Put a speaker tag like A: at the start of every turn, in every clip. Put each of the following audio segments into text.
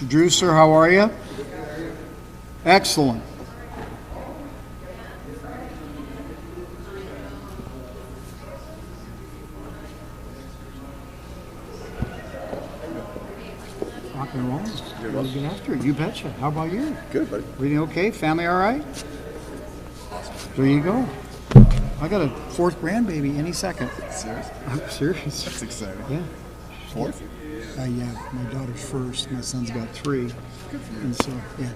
A: Mr. Drew, sir, how are you? Excellent. Rock and roll. We'll get after it. You betcha. How about you?
B: Good, buddy.
A: Everything okay? Family all right? There you go. I got a fourth grandbaby any second.
B: Serious?
A: I'm serious.
B: That's exciting.
A: Yeah.
B: Fourth?
A: Yeah. My daughter's first. My son's got three.
B: Good for you.
A: And so, yeah.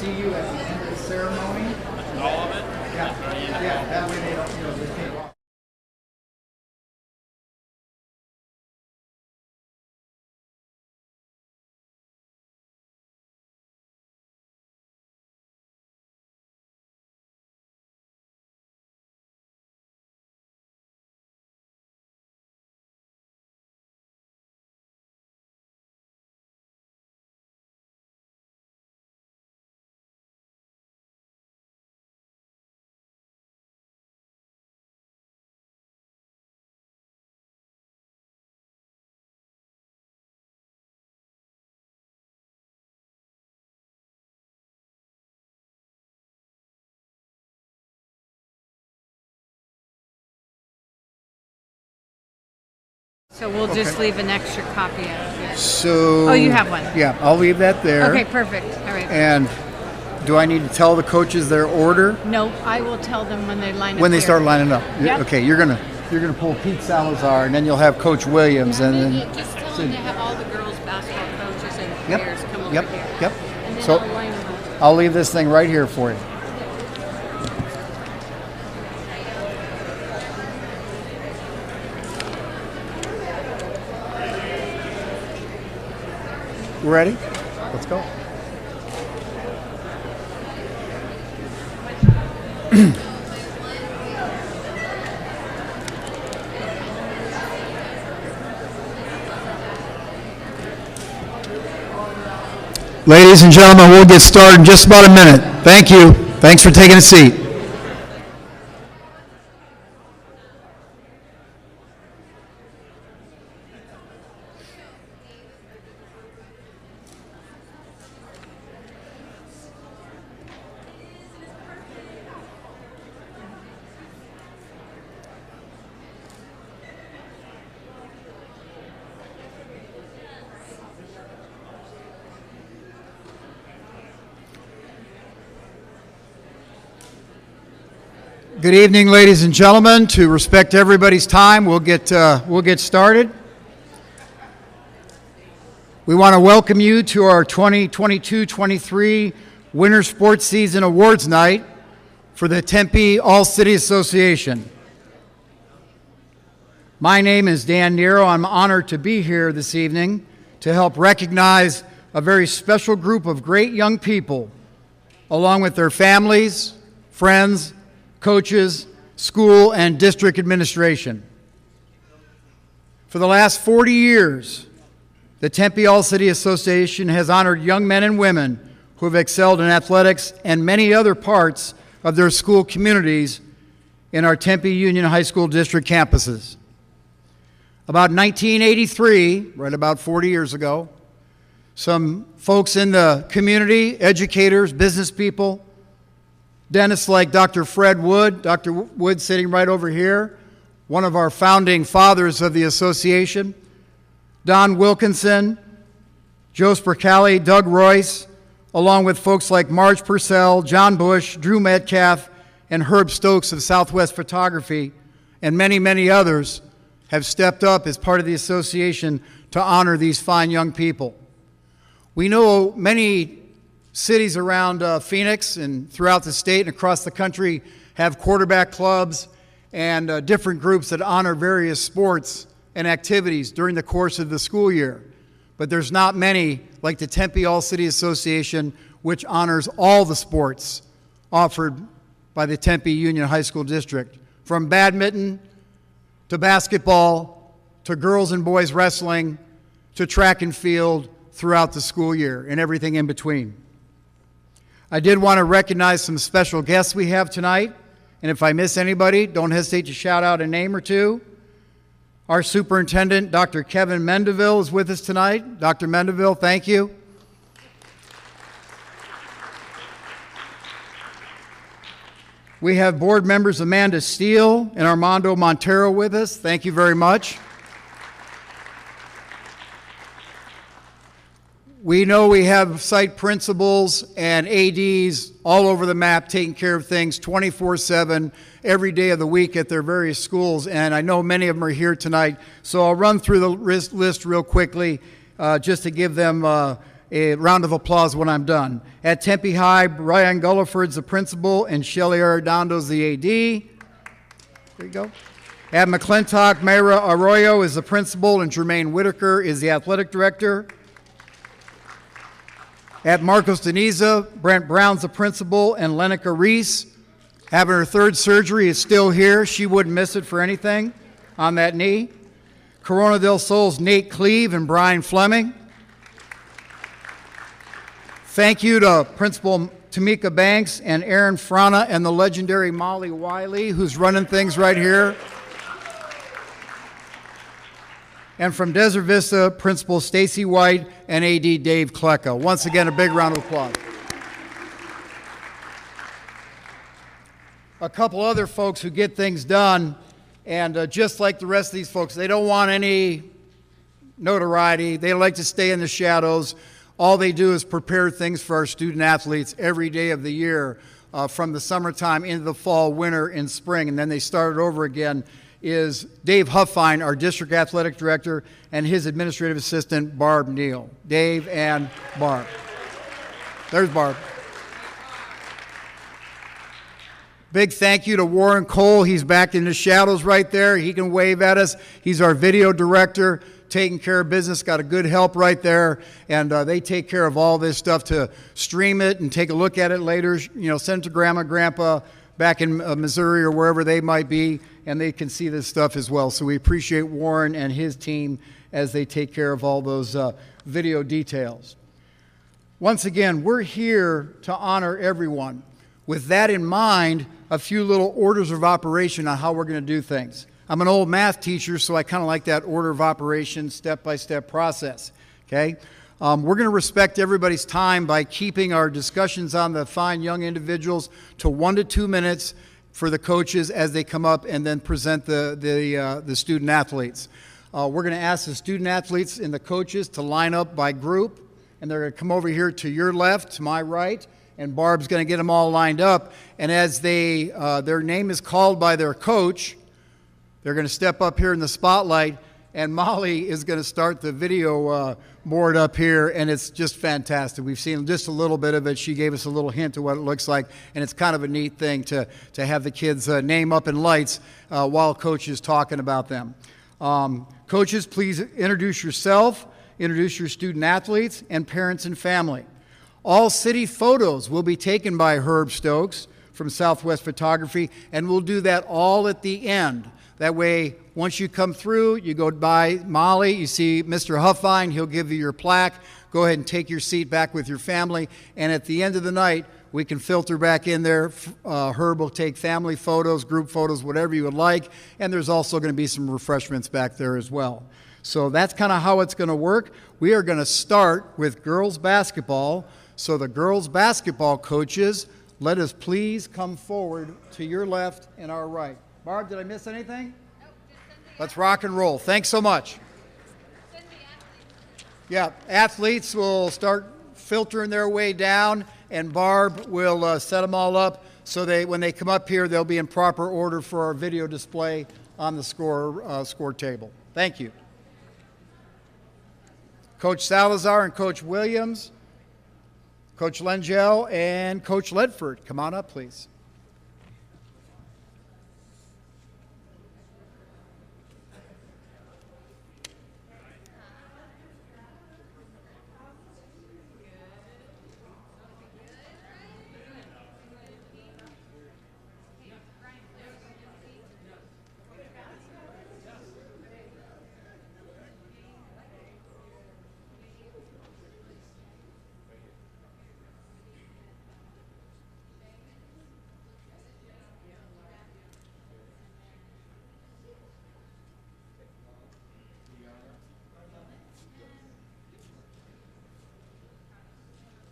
A: see you at the end of the ceremony.
B: All of it?
A: Yeah, that way they don't, they can't walk.
C: So we'll just leave an extra copy out here.
A: So.
C: Oh, you have one?
A: Yeah, I'll leave that there.
C: Okay, perfect. All right.
A: And do I need to tell the coaches their order
C: No, I will tell them when they line up.
A: when they
C: here.
A: start lining up?
C: Yep.
A: Okay, you're gonna pull Pete Salazar, and then you'll have Coach Williams, and then.
C: Just tell them to have all the girls' basketball coaches and
A: Yep.
C: players come over
A: Yep.
C: here.
A: Yep.
C: And then
A: So
C: I'll line them up.
A: I'll leave this thing right here for you. Ready? Let's go. Ladies and gentlemen, we'll get started in just about a minute. Thank you. Thanks for taking a seat. Good evening, ladies and gentlemen. To respect everybody's time, we'll get started. We want to welcome you to our 2022-23 Winter Sports Season Awards Night for the Tempe All-City Association. My name is Dan Nero. I'm honored to be here this evening to help recognize a very special group of great young people, along with their families, friends, coaches, school, and district administration. For the last 40 years, the Tempe All-City Association has honored young men and women who have excelled in athletics and many other parts of their school communities in our Tempe Union High School District campuses. About 1983, right about 40 years ago, some folks in the community, educators, business people, dentists like Dr. Fred Wood, Dr. Wood sitting right over here, one of our founding fathers of the association, Don Wilkinson, Joe Spracali, Doug Royce, along with folks like Marge Purcell, John Bush, Drew Metcalf, and Herb Stokes of Southwest Photography, and many, many others have stepped up as part of the association to honor these fine young people. We know many cities around Phoenix and throughout the state and across the country have quarterback clubs and different groups that honor various sports and activities during the course of the school year. But there's not many like the Tempe All-City Association, which honors all the sports offered by the Tempe Union High School District, from badminton to basketball to girls and boys wrestling to track and field throughout the school year and everything in between. I did want to recognize some special guests we have tonight, and if I miss anybody, don't hesitate to shout out a name or two. Our superintendent, Dr. Kevin Mendeville, is with us tonight. Dr. Mendeville, thank you. We have board members Amanda Steele and Armando Montero with us. Thank you very much. We know we have site principals and ADs all over the map taking care of things 24/7 every day of the week at their various schools, and I know many of them are here tonight, so I'll run through the list real quickly just to give them a round of applause when I'm done. At Tempe High, Brian Gulliford's the principal and Shelly Arredondo's the AD. There you go. At McClintock, Mayra Arroyo is the principal and Jermaine Whitaker is the athletic director. At Marcos Deniza, Brent Brown's the principal and Lenica Reese, having her third surgery, is still here. She wouldn't miss it for anything on that knee. Corona del Sol's Nate Cleve and Brian Fleming. Thank you to Principal Tamika Banks and Aaron Frana and the legendary Molly Wiley, who's running things right here. And from Desert Vista, Principal Stacy White and AD Dave Klecka. Once again, a big round of applause. A couple other folks who get things done, and just like the rest of these folks, they don't want any notoriety. They like to stay in the shadows. All they do is prepare things for our student athletes every day of the year, from the summertime into the fall, winter, and spring, and then they start it over again. Is Dave Huffine, our district athletic director, and his administrative assistant, Barb Neal. Dave and Barb. There's Barb. Big thank you to Warren Cole. He's back in the shadows right there. He can wave at us. He's our video director, taking care of business, got a good help right there, and they take care of all this stuff to stream it and take a look at it later, send it to Grandma, Grandpa, back in Missouri or wherever they might be, and they can see this stuff as well. So we appreciate Warren and his team as they take care of all those video details. Once again, we're here to honor everyone. With that in mind, a few little orders of operation on how we're going to do things. I'm an old math teacher, so I kind of like that order of operation, step-by-step process, okay? We're going to respect everybody's time by keeping our discussions on the fine young individuals to 1 to 2 minutes for the coaches as they come up and then present the student athletes. We're going to ask the student athletes and the coaches to line up by group, and they're going to come over here to your left, to my right, and Barb's going to get them all lined up. And as their name is called by their coach, they're going to step up here in the spotlight, and Molly is going to start the video board up here, and it's just fantastic. We've seen just a little bit of it. She gave us a little hint of what it looks like, and it's kind of a neat thing to have the kids' name up in lights while Coach is talking about them. Coaches, please introduce yourself, introduce your student athletes, and parents and family. All city photos will be taken by Herb Stokes from Southwest Photography, and we'll do that all at the end. That way, once you come through, you go by Molly, you see Mr. Huffine, he'll give you your plaque. Go ahead and take your seat back with your family. And at the end of the night, we can filter back in there. Herb will take family photos, group photos, whatever you would like. And there's also going to be some refreshments back there as well. So that's kind of how it's going to work. We are going to start with girls basketball. So the girls basketball coaches, let us please come forward to your left and our right. Barb, did I miss anything? Nope, let's rock and roll. Thanks so much. Yeah, athletes will start filtering their way down, and Barb will set them all up so when they come up here, they'll be in proper order for our video display on the score table. Thank you. Coach Salazar and Coach Williams, Coach Lengel, and Coach Ledford, come on up, please.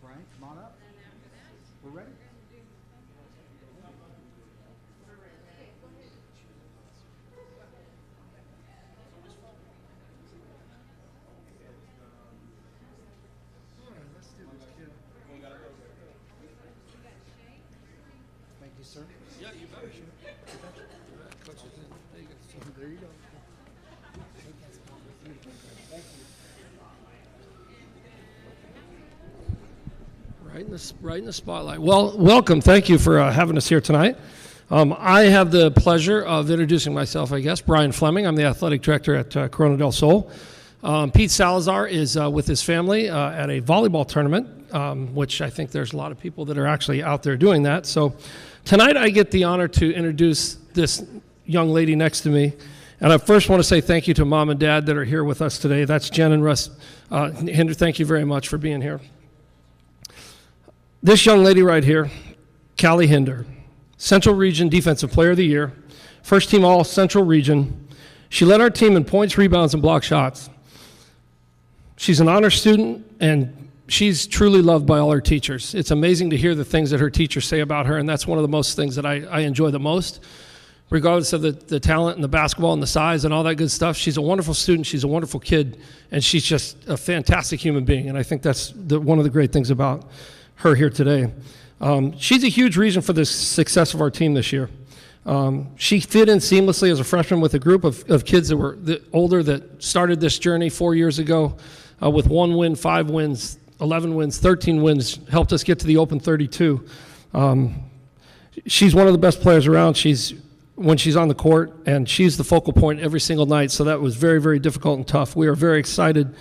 A: Brian, come on up. We're ready. Thank you, sir.
B: Yeah, you bet.
A: There you go. Thank you.
B: Right in the spotlight. Well, welcome. Thank you for having us here tonight. I have the pleasure of introducing myself, I guess. Brian Fleming. I'm the athletic director at Corona del Sol. Pete Salazar is with his family at a volleyball tournament, which I think there's a lot of people that are actually out there doing that. So tonight I get the honor to introduce this young lady next to me. And I first want to say thank you to Mom and Dad that are here with us today. That's Jen and Russ Hinder. Thank you very much for being here. This young lady right here, Callie Hinder, Central Region Defensive Player of the Year, first team All Central Region. She led our team in points, rebounds, and block shots. She's an honor student, and she's truly loved by all her teachers. It's amazing to hear the things that her teachers say about her, and that's one of the most things that I enjoy the most. Regardless of the talent and the basketball and the size and all that good stuff, she's a wonderful student, she's a wonderful kid, and she's just a fantastic human being, and I think that's one of the great things about her here today. She's a huge reason for the success of our team this year. She fit in seamlessly as a freshman with a group of kids that were older that started this journey 4 years ago with 1 win, 5 wins, 11 wins, 13 wins, helped us get to the Open 32. She's one of the best players around when she's on the court, and she's the focal point every single night, so that was very, very difficult and tough. We are very excited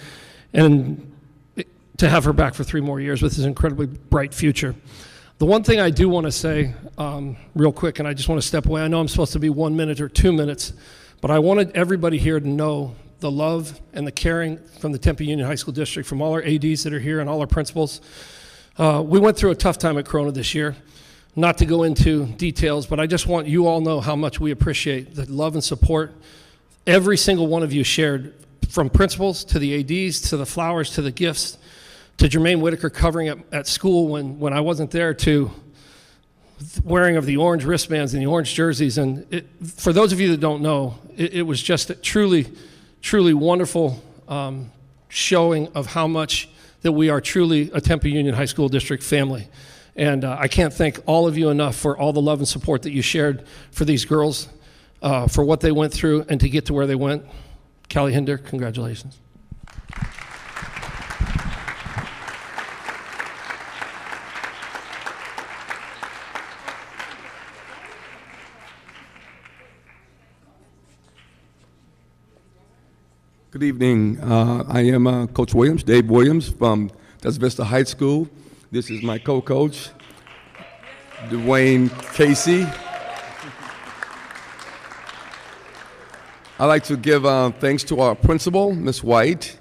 B: to have her back for 3 more years with this incredibly bright future. The one thing I do want to say real quick, and I just want to step away. I know I'm supposed to be 1 minute or 2 minutes, but I wanted everybody here to know the love and the caring from the Tempe Union High School District, from all our ADs that are here and all our principals. We went through a tough time at Corona this year. Not to go into details, but I just want you all to know how much we appreciate the love and support every single one of you shared, from principals to the ADs to the flowers to the gifts, to Jermaine Whitaker covering at school when I wasn't there, to wearing of the orange wristbands and the orange jerseys. And for those of you that don't know, it was just a truly, truly wonderful showing of how much that we are truly a Tempe Union High School District family. And I can't thank all of you enough for all the love and support that you shared for these girls, for what they went through and to get to where they went. Callie Hinder, congratulations.
D: Good evening. I am Coach Williams, Dave Williams from Des Vista High School. This is my co-coach, Dwayne Casey. I'd like to give thanks to our principal, Ms. White,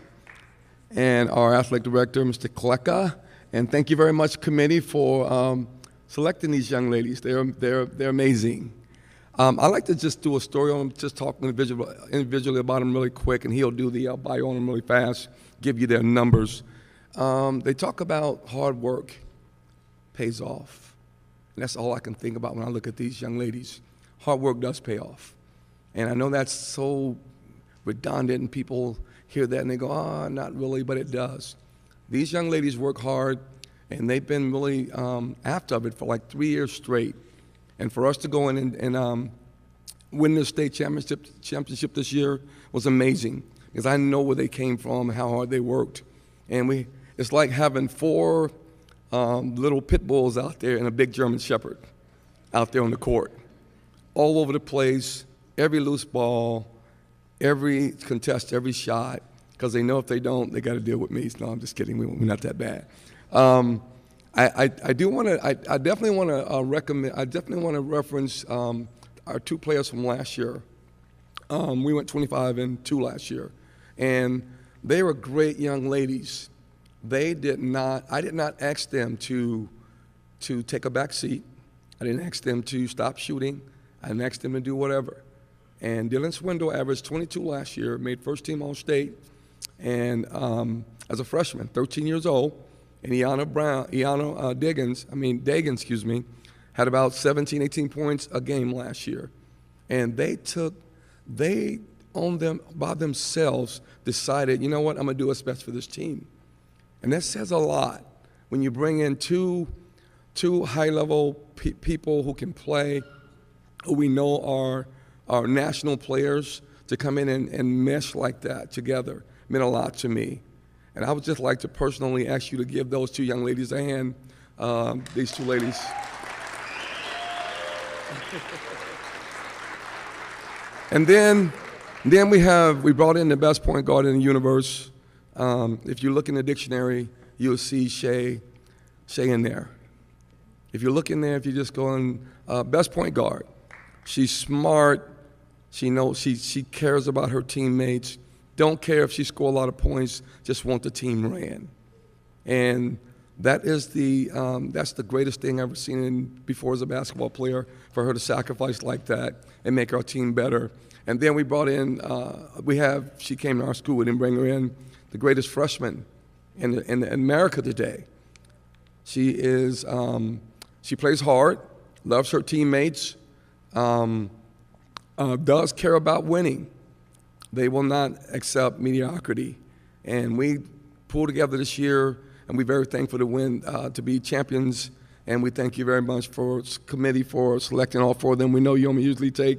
D: and our athletic director, Mr. Kleka. And thank you very much, committee, for selecting these young ladies. They're amazing. I'd like to just do a story on them, just talk individually about them really quick, and he'll do the bio on them really fast, give you their numbers. They talk about hard work pays off. And that's all I can think about when I look at these young ladies. Hard work does pay off. And I know that's so redundant, and people hear that and they go, oh, not really, but it does. These young ladies work hard, and they've been really after it for like 3 years straight. And for us to go in and win the state championship this year was amazing, because I know where they came from, how hard they worked. And it's like having 4 little pit bulls out there and a big German Shepherd out there on the court, all over the place, every loose ball, every contest, every shot, because they know if they don't, they got to deal with me. No, I'm just kidding. We're not that bad. I definitely want to reference our 2 players from last year. We went 25-2 last year, and they were great young ladies. I did not ask them to take a back seat. I didn't ask them to stop shooting. I didn't ask them to do whatever. And Dylan Swindle averaged 22 last year, made first team All-State, and as a freshman, 13 years old. And Dagan, had about 17, 18 points a game last year. And they on them by themselves decided, you know what, I'm going to do what's best for this team. And that says a lot when you bring in two high-level people who can play, who we know are national players, to come in and mesh like that together meant a lot to me. And I would just like to personally ask you to give those two young ladies a hand, these two ladies. And then we brought in the best point guard in the universe. If you look in the dictionary, you'll see Shay in there. If you look in there, if you just go on best point guard, she's smart. She knows she cares about her teammates. Don't care if she scored a lot of points. Just want the team ran, and that is that's the greatest thing I've ever seen before as a basketball player. For her to sacrifice like that and make our team better. And then we brought in she came to our school. We didn't bring her in. The greatest freshman in America today. She plays hard, loves her teammates, does care about winning. They will not accept mediocrity. And we pulled together this year, and we're very thankful to win, to be champions. And we thank you very much for committee for selecting all four of them. We know you only usually take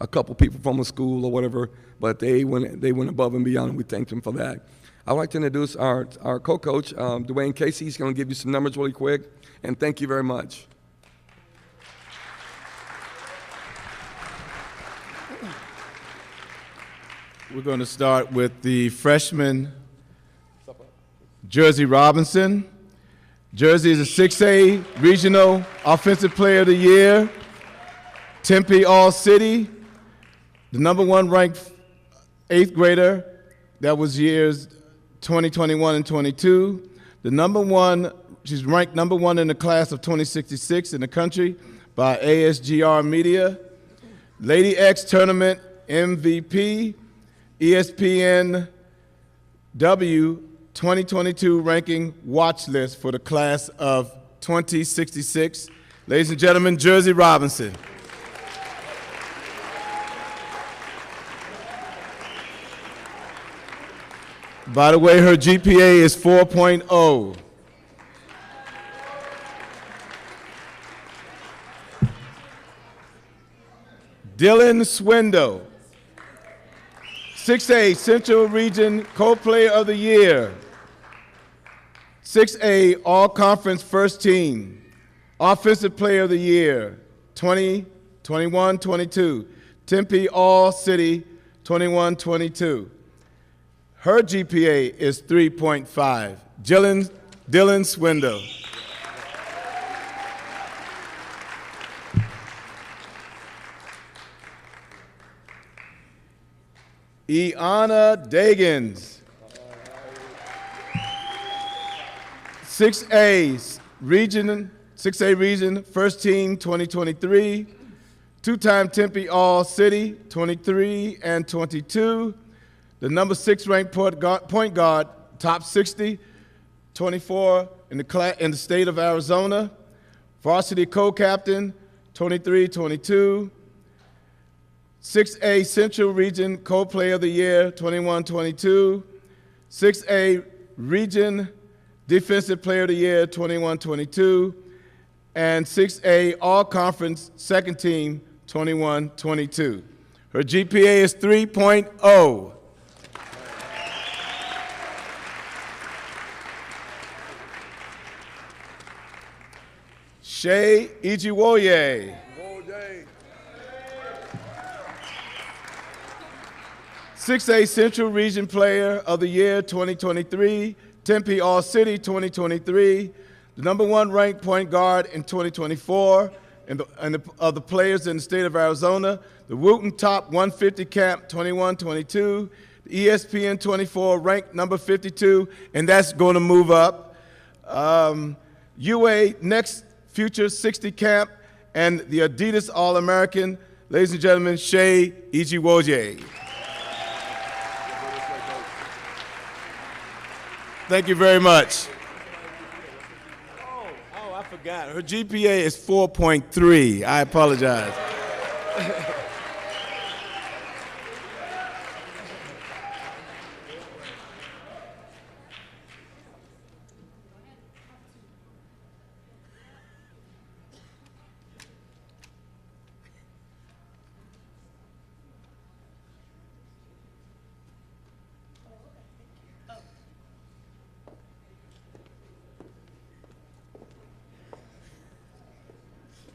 D: a couple people from a school or whatever, but they went above and beyond, and we thank them for that. I'd like to introduce our co-coach, Dwayne Casey. He's going to give you some numbers really quick, and thank you very much.
E: We're going to start with the freshman, Jersey Robinson. Jersey is a 6A Regional Offensive Player of the Year, Tempe All-City, the #1 ranked 8th grader. That was years 2021 and 22. She's ranked #1 in the class of 2066 in the country by ASGR Media. Lady X Tournament MVP, ESPN W 2022 ranking watch list for the class of 2066. Ladies and gentlemen, Jersey Robinson. By the way, her GPA is 4.0. Dylan Swindle, 6A Central Region Co-Player of the Year, 6A All-Conference First Team, Offensive Player of the Year, 2021-22, Tempe All-City, 21-22. Her GPA is 3.5. Dylan Swindle. Iana Dagans, 6A Region First Team 2023, two-time Tempe All-City 23 and 22, the #6 ranked point guard, top 60, 24 in the state of Arizona, varsity co-captain 23-22, 6A Central Region Co-Player of the Year 21-22, 6A Region Defensive Player of the Year 21-22, and 6A All-Conference Second Team 21-22. Her GPA is 3.0. Shay Ijiwoye. 6A Central Region Player of the Year 2023, Tempe All-City 2023, the #1 ranked point guard in 2024 of the players in the state of Arizona, the Wooten Top 150 Camp 21-22, the ESPN 24 ranked #52, and that's going to move up. UA Next Future 60 Camp and the Adidas All-American. Ladies and gentlemen, Shay Ijiwoye. Thank you very much. Oh, I forgot. Her GPA is 4.3. I apologize.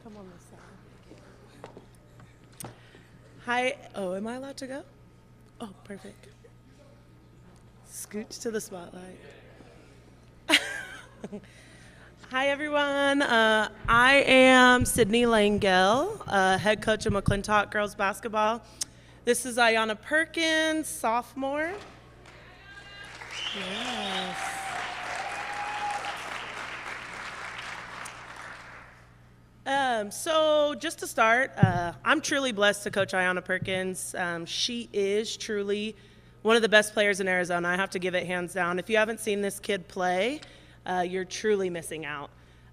F: Come on this side. Hi. Oh, am I allowed to go? Oh, perfect. Scooch to the spotlight. Hi, everyone. I am Sydney Langell, head coach of McClintock girls basketball. This is Ayanna Perkins, sophomore. Yes. So just to start, I'm truly blessed to coach Ayanna Perkins. She is truly one of the best players in Arizona. I have to give it hands down. If you haven't seen this kid play, you're truly missing out.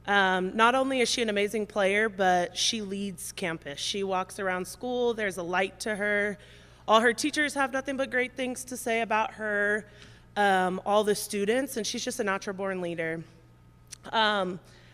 F: Not only is she an amazing player, but she leads campus. She walks around school. There's a light to her. All her teachers have nothing but great things to say about her, all the students, and she's just a natural-born leader.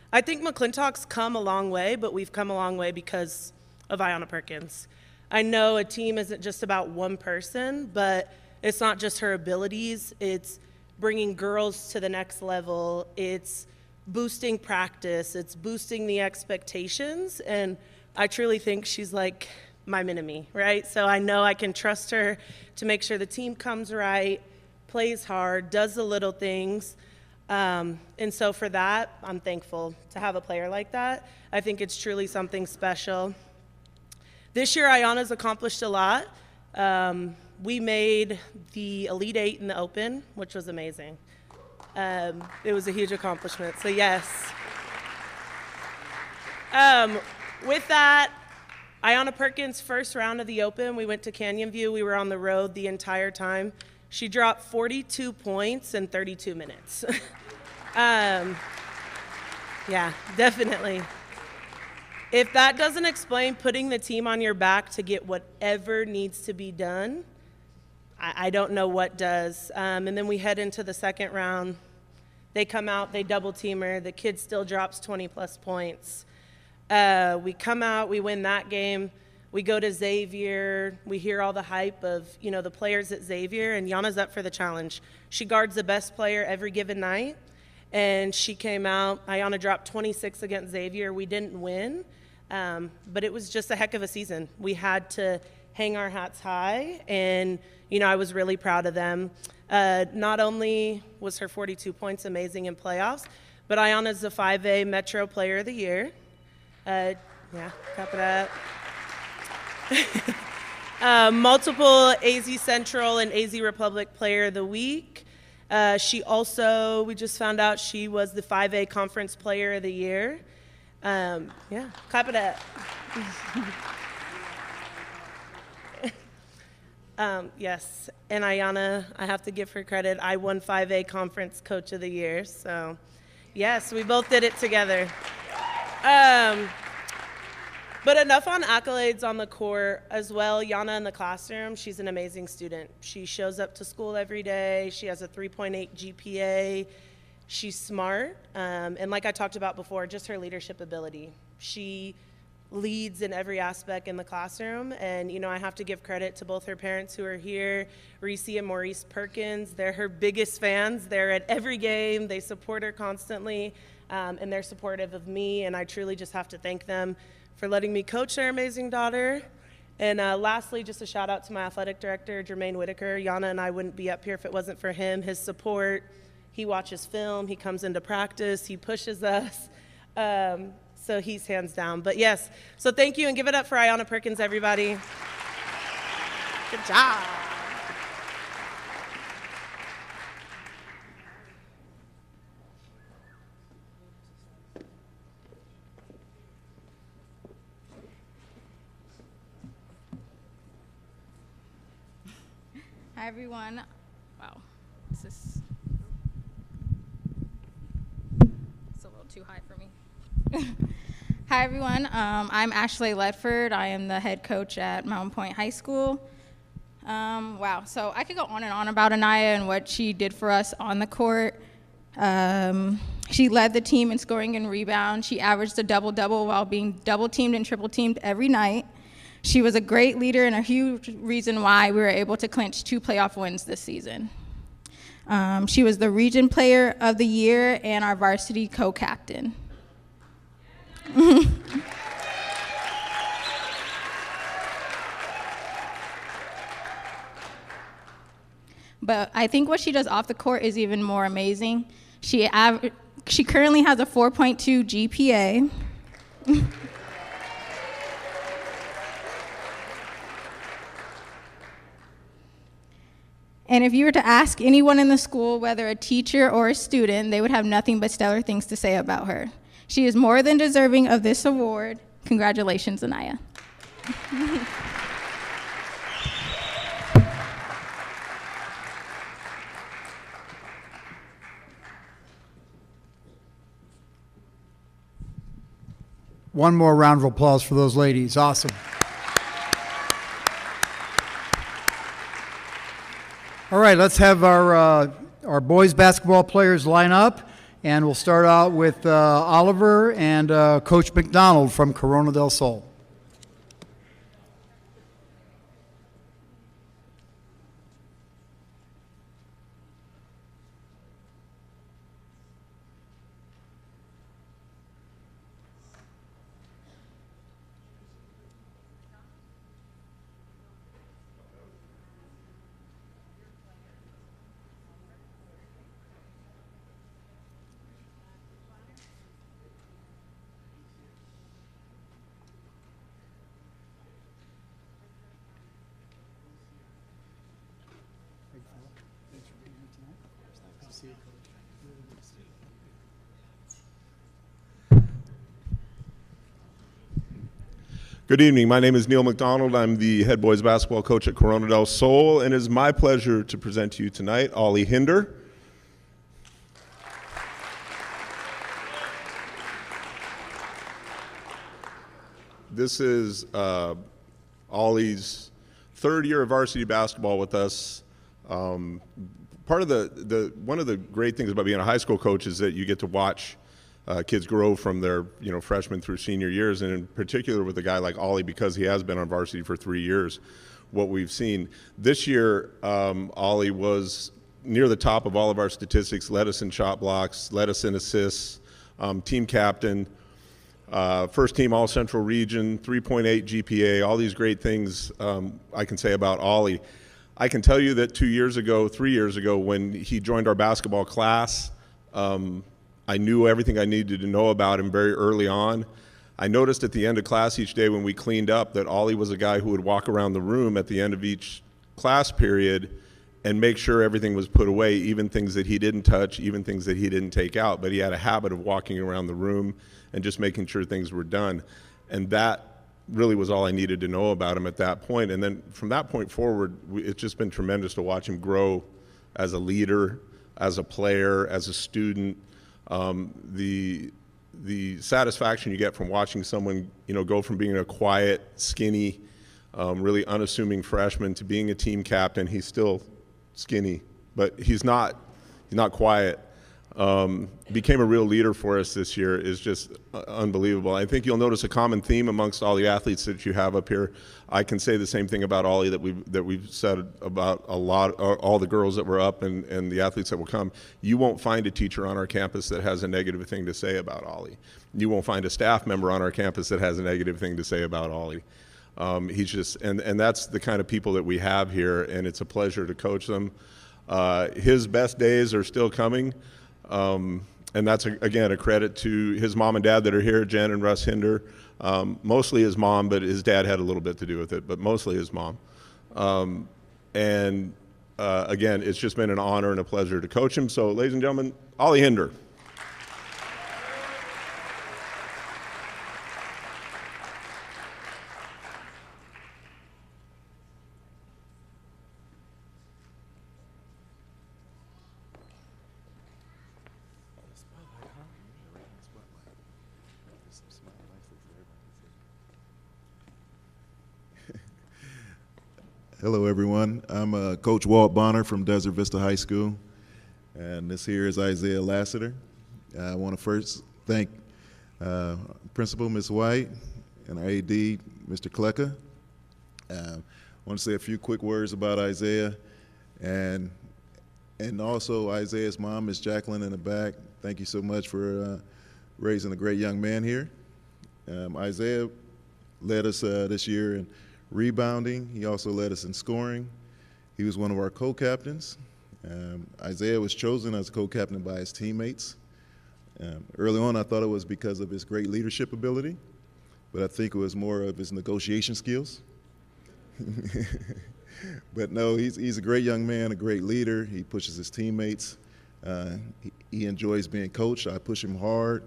F: I think McClintock's come a long way, but we've come a long way because of Ayanna Perkins. I know a team isn't just about one person, but it's not just her abilities. It's bringing girls to the next level. It's boosting practice. It's boosting the expectations. And I truly think she's like my mini-me, right? So I know I can trust her to make sure the team comes right, plays hard, does the little things. And so for that, I'm thankful to have a player like that. I think it's truly something special. This year, Ayanna's accomplished a lot. We made the Elite Eight in the Open, which was amazing. It was a huge accomplishment, so yes. With that, Ayanna Perkins' first round of the Open, we went to Canyon View. We were on the road the entire time. She dropped 42 points in 32 minutes. Yeah, definitely. If that doesn't explain putting the team on your back to get whatever needs to be done, I don't know what does. And then we head into the second round. They come out, they double team her. The kid still drops 20-plus points. We come out, we win that game. We go to Xavier. We hear all the hype of, the players at Xavier, and Yana's up for the challenge. She guards the best player every given night, and she came out. Ayanna dropped 26 against Xavier. We didn't win, but it was just a heck of a season. We had to hang our hats high, and, I was really proud of them. Not only was her 42 points amazing in playoffs, but Ayanna's the 5A Metro Player of the Year. Yeah, clap it up. Multiple AZ Central and AZ Republic Player of the Week. She also, we just found out she was the 5A Conference Player of the Year. Yeah, clap it up. Yes, and Ayanna, I have to give her credit. I won 5A Conference Coach of the Year, so yes, we both did it together. But enough on accolades on the court as well. Yana in the classroom, she's an amazing student. She shows up to school every day. She has a 3.8 GPA. She's smart. And like I talked about before, just her leadership ability. She leads in every aspect in the classroom. And, I have to give credit to both her parents who are here, Reese and Maurice Perkins. They're her biggest fans. They're at every game. They support her constantly. And they're supportive of me. And I truly just have to thank them for letting me coach their amazing daughter. And lastly, just a shout out to my athletic director, Jermaine Whitaker. Yana and I wouldn't be up here if it wasn't for him, his support. He watches film, he comes into practice, he pushes us. So he's hands down. But yes, so thank you, and give it up for Ayanna Perkins, everybody. Good job.
G: Hi, everyone. Wow, it's a little too high for me. Hi, everyone. I'm Ashley Ledford. I am the head coach at Mountain Point High School. Wow, so I could go on and on about Anaya and what she did for us on the court. She led the team in scoring and rebound. She averaged a double-double while being double-teamed and triple-teamed every night. She was a great leader and a huge reason why we were able to clinch 2 playoff wins this season. She was the Region Player of the Year and our varsity co-captain. But I think what she does off the court is even more amazing. She currently has a 4.2 GPA. And if you were to ask anyone in the school, whether a teacher or a student, they would have nothing but stellar things to say about her. She is more than deserving of this award. Congratulations, Anaya.
A: One more round of applause for those ladies. Awesome. All right, let's have our boys basketball players line up, and we'll start out with Oliver and Coach McDonald from Corona del Sol.
H: Good evening. My name is Neil McDonald. I'm the head boys basketball coach at Corona del Sol, and it is my pleasure to present to you tonight Ollie Hinder. This is Ollie's third year of varsity basketball with us. Part of one of the great things about being a high school coach is that you get to watch kids grow from their freshman through senior years, and in particular with a guy like Ollie, because he has been on varsity for 3 years, what we've seen. This year, Ollie was near the top of all of our statistics, led us in shot blocks, led us in assists, team captain, first team All-Central Region, 3.8 GPA, all these great things I can say about Ollie. I can tell you that 3 years ago, when he joined our basketball class, I knew everything I needed to know about him very early on. I noticed at the end of class each day when we cleaned up that Ollie was a guy who would walk around the room at the end of each class period and make sure everything was put away, even things that he didn't touch, even things that he didn't take out. But he had a habit of walking around the room and just making sure things were done. And that really was all I needed to know about him at that point. And then from that point forward, it's just been tremendous to watch him grow as a leader, as a player, as a student. The satisfaction you get from watching someone, go from being a quiet, skinny, really unassuming freshman to being a team captain. He's still skinny, but he's not quiet. Became a real leader for us this year is just unbelievable. I think you'll notice a common theme amongst all the athletes that you have up here. I can say the same thing about Ollie that we've said about all the girls that were up and the athletes that will come. You won't find a teacher on our campus that has a negative thing to say about Ollie. You won't find a staff member on our campus that has a negative thing to say about Ollie. He's just, and that's the kind of people that we have here, and it's a pleasure to coach them. His best days are still coming. And that's, again, a credit to his mom and dad that are here, Jen and Russ Hinder. Mostly his mom, but his dad had a little bit to do with it, but mostly his mom. Again, it's just been an honor and a pleasure to coach him. So, ladies and gentlemen, Ollie Hinder.
I: Hello, everyone. I'm Coach Walt Bonner from Desert Vista High School, and this here is Isaiah Lassiter. I want to first thank Principal Ms. White and our AD, Mr. Klecka. I want to say a few quick words about Isaiah, and also Isaiah's mom, Ms. Jacqueline, in the back. Thank you so much for raising a great young man here. Isaiah led us this year in rebounding. He also led us in scoring. He was one of our co-captains. Isaiah was chosen as co-captain by his teammates. Early on, I thought it was because of his great leadership ability, but I think it was more of his negotiation skills. But no, he's a great young man, a great leader. He pushes his teammates. He enjoys being coached. I push him hard.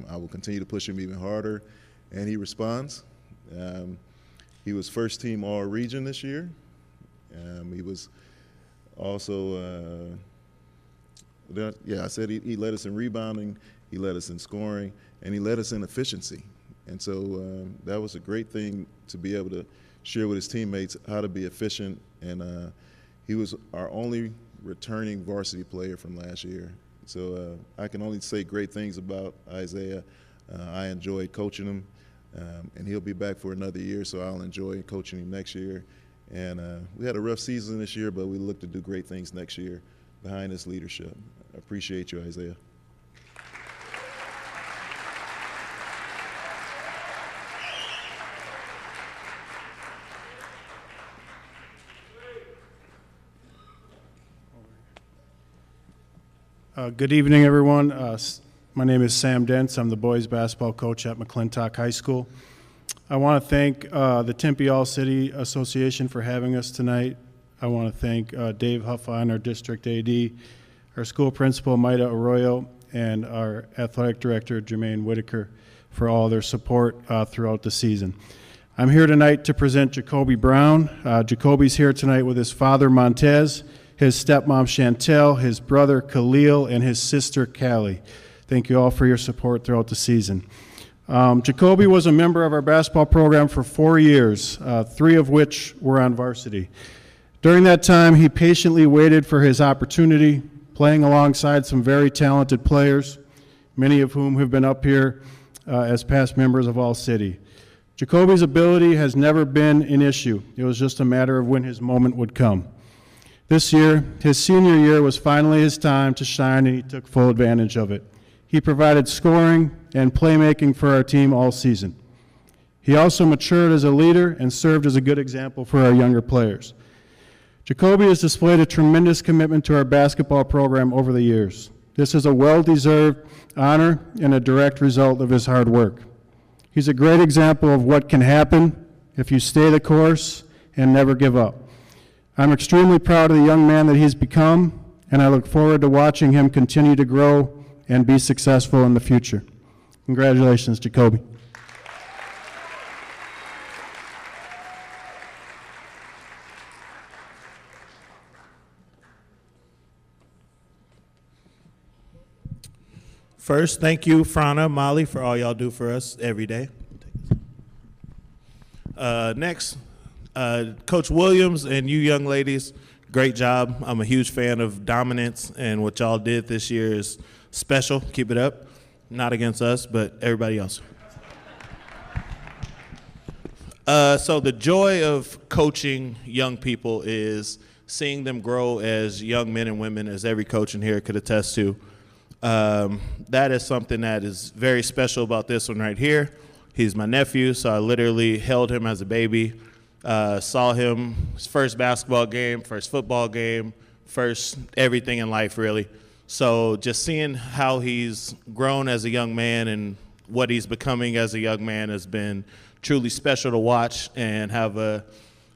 I: I will continue to push him even harder, and he responds. He was first team All-Region this year. He was also, I said he led us in rebounding, he led us in scoring, and he led us in efficiency. And so that was a great thing to be able to share with his teammates how to be efficient. And he was our only returning varsity player from last year. So I can only say great things about Isaiah. I enjoyed coaching him, and he'll be back for another year, so I'll enjoy coaching him next year. And we had a rough season this year, but we look to do great things next year behind his leadership. I appreciate you, Isaiah.
J: Good evening, everyone. My name is Sam Dentz. I'm the boys basketball coach at McClintock High School. I want to thank the Tempe All-City Association for having us tonight. I want to thank Dave Huffine, our district AD, our school principal, Maida Arroyo, and our athletic director, Jermaine Whitaker, for all their support throughout the season. I'm here tonight to present Jacoby Brown. Jacoby's here tonight with his father, Montez, his stepmom, Chantel, his brother, Khalil, and his sister, Callie. Thank you all for your support throughout the season. Jacoby was a member of our basketball program for 4 years, 3 of which were on varsity. During that time, he patiently waited for his opportunity, playing alongside some very talented players, many of whom have been up here as past members of All-City. Jacoby's ability has never been an issue. It was just a matter of when his moment would come. This year, his senior year, was finally his time to shine, and he took full advantage of it. He provided scoring and playmaking for our team all season. He also matured as a leader and served as a good example for our younger players. Jacoby has displayed a tremendous commitment to our basketball program over the years. This is a well-deserved honor and a direct result of his hard work. He's a great example of what can happen if you stay the course and never give up. I'm extremely proud of the young man that he's become, and I look forward to watching him continue to grow and be successful in the future. Congratulations, Jacoby.
K: First, thank you, Frana, Molly, for all y'all do for us every day. Next, Coach Williams and you young ladies, great job. I'm a huge fan of dominance, and what y'all did this year is special. Keep it up. Not against us, but everybody else. So the joy of coaching young people is seeing them grow as young men and women, as every coach in here could attest to. That is something that is very special about this one right here. He's my nephew, so I literally held him as a baby, saw him, his first basketball game, first football game, first everything in life, really. So just seeing how he's grown as a young man and what he's becoming as a young man has been truly special to watch and have a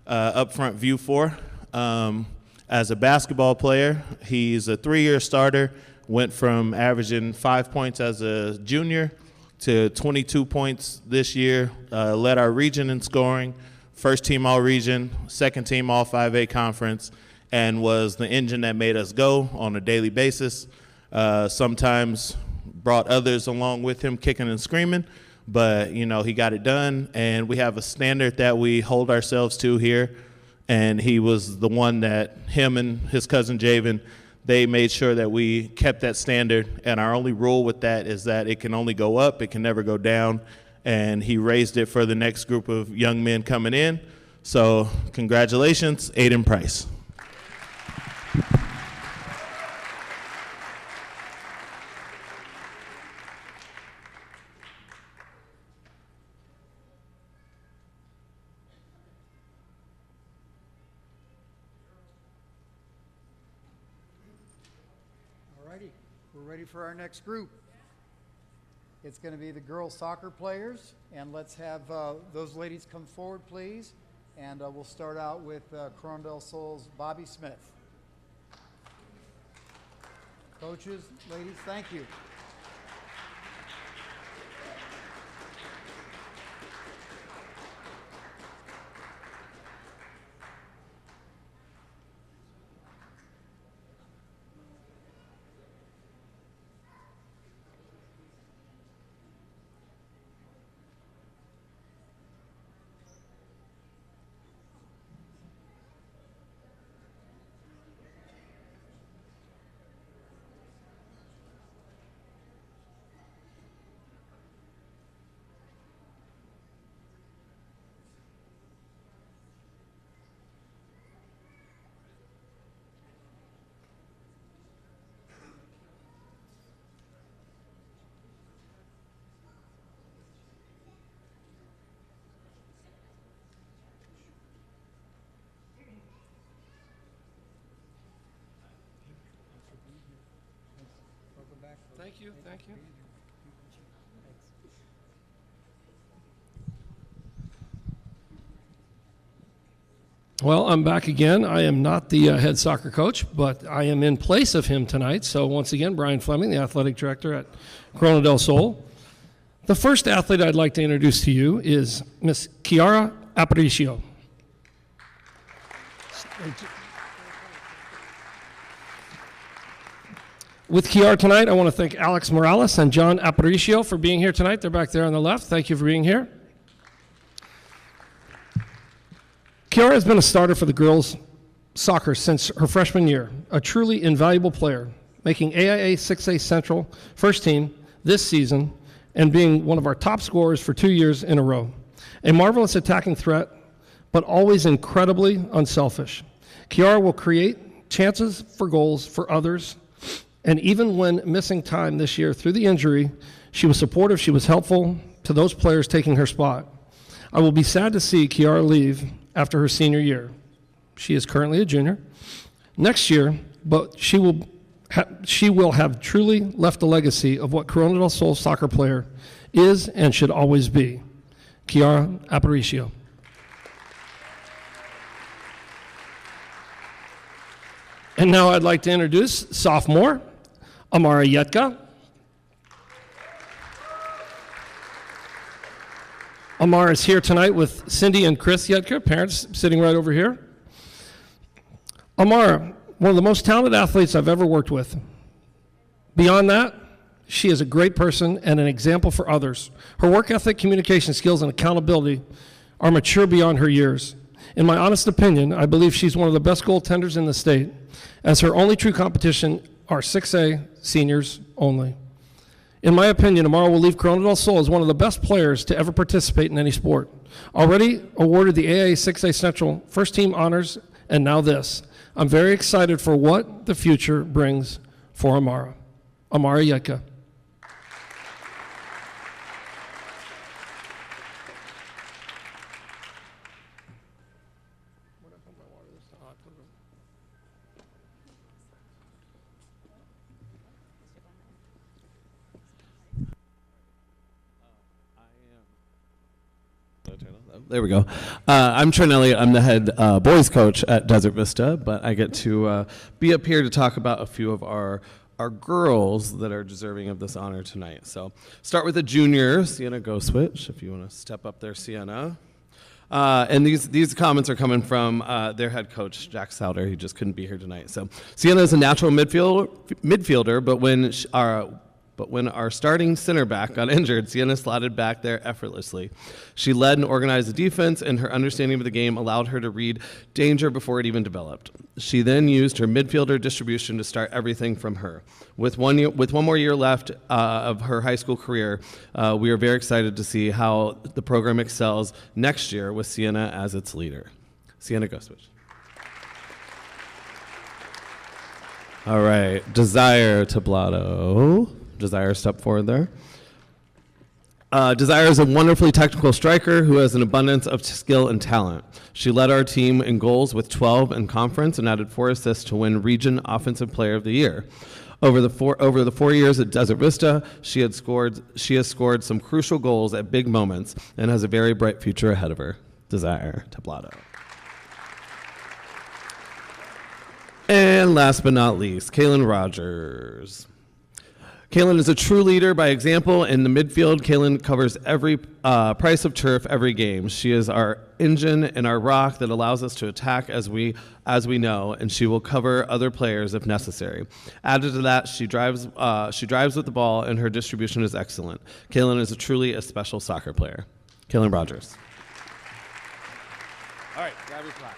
K: upfront view for. As a basketball player, he's a 3-year starter, went from averaging 5 points as a junior to 22 points this year, led our region in scoring, first team all-region, second team all-5A conference, and was the engine that made us go on a daily basis. Sometimes brought others along with him kicking and screaming, but you know, he got it done, and we have a standard that we hold ourselves to here, and he was the one that him and his cousin Javen, they made sure that we kept that standard, and our only rule with that is that it can only go up, it can never go down, and he raised it for the next group of young men coming in. So congratulations, Aiden Price.
A: We're ready for our next group. It's going to be the girls soccer players, and let's have those ladies come forward, please. And we'll start out with Corona del Sol's Bobby Smith. Coaches, ladies, thank you.
B: Thank you, thank you. Well, I'm back again. I am not the head soccer coach, but I am in place of him tonight. So once again, Brian Fleming, the athletic director at Corona del Sol. The first athlete I'd like to introduce to you is Miss Chiara Aparicio. With Chiara tonight, I want to thank Alex Morales and John Aparicio for being here tonight. They're back there on the left. Thank you for being here. Chiara has been a starter for the girls soccer since her freshman year, a truly invaluable player, making AIA 6A Central first team this season and being one of our top scorers for 2 years in a row. A marvelous attacking threat, but always incredibly unselfish. Chiara will create chances for goals for others, and even when missing time this year through the injury, she was supportive, she was helpful to those players taking her spot. I will be sad to see Chiara leave after her senior year. She is currently a junior. Next year, but she will have truly left a legacy of what Corona del Sol soccer player is and should always be. Chiara Aparicio. And now I'd like to introduce sophomore Amara Yetka. Amara is here tonight with Cindy and Chris Yetka, parents sitting right over here. Amara, one of the most talented athletes I've ever worked with. Beyond that, she is a great person and an example for others. Her work ethic, communication skills, and accountability are mature beyond her years. In my honest opinion, I believe she's one of the best goaltenders in the state, as her only true competition are 6A seniors only. In my opinion, Amara will leave Corona del Sol as one of the best players to ever participate in any sport. Already awarded the AIA 6A Central first team honors, and now this. I'm very excited for what the future brings for Amara. Amara Yetka.
L: There we go. I'm Trent Elliott. I'm the head boys coach at Desert Vista, but I get to be up here to talk about a few of our girls that are deserving of this honor tonight. So start with a junior, Sienna Goswitch, if you want to step up there, Sienna. And these comments are coming from their head coach, Jack Souter. He just couldn't be here tonight. So Sienna is a natural midfielder, but when our starting center back got injured, Sienna slotted back there effortlessly. She led and organized the defense, and her understanding of the game allowed her to read danger before it even developed. She then used her midfielder distribution to start everything from her. With one more year left of her high school career, we are very excited to see how the program excels next year with Sienna as its leader. Sienna Goswitch. All right, Desire Tablato. Desire, step forward there. Desire is a wonderfully technical striker who has an abundance of skill and talent. She led our team in goals with 12 in conference and added 4 assists to win Region Offensive Player of the Year. Over the 4 years at Desert Vista, she has scored some crucial goals at big moments and has a very bright future ahead of her. Desire Tablado. And last but not least, Kaylin Rogers. Kaylin is a true leader by example. In the midfield, Kaylin covers every price of turf every game. She is our engine and our rock that allows us to attack as we know, and she will cover other players if necessary. Added to that, she drives with the ball, and her distribution is excellent. Kaylin is truly a special soccer player. Kaylin Rogers. All right, grab your plaque.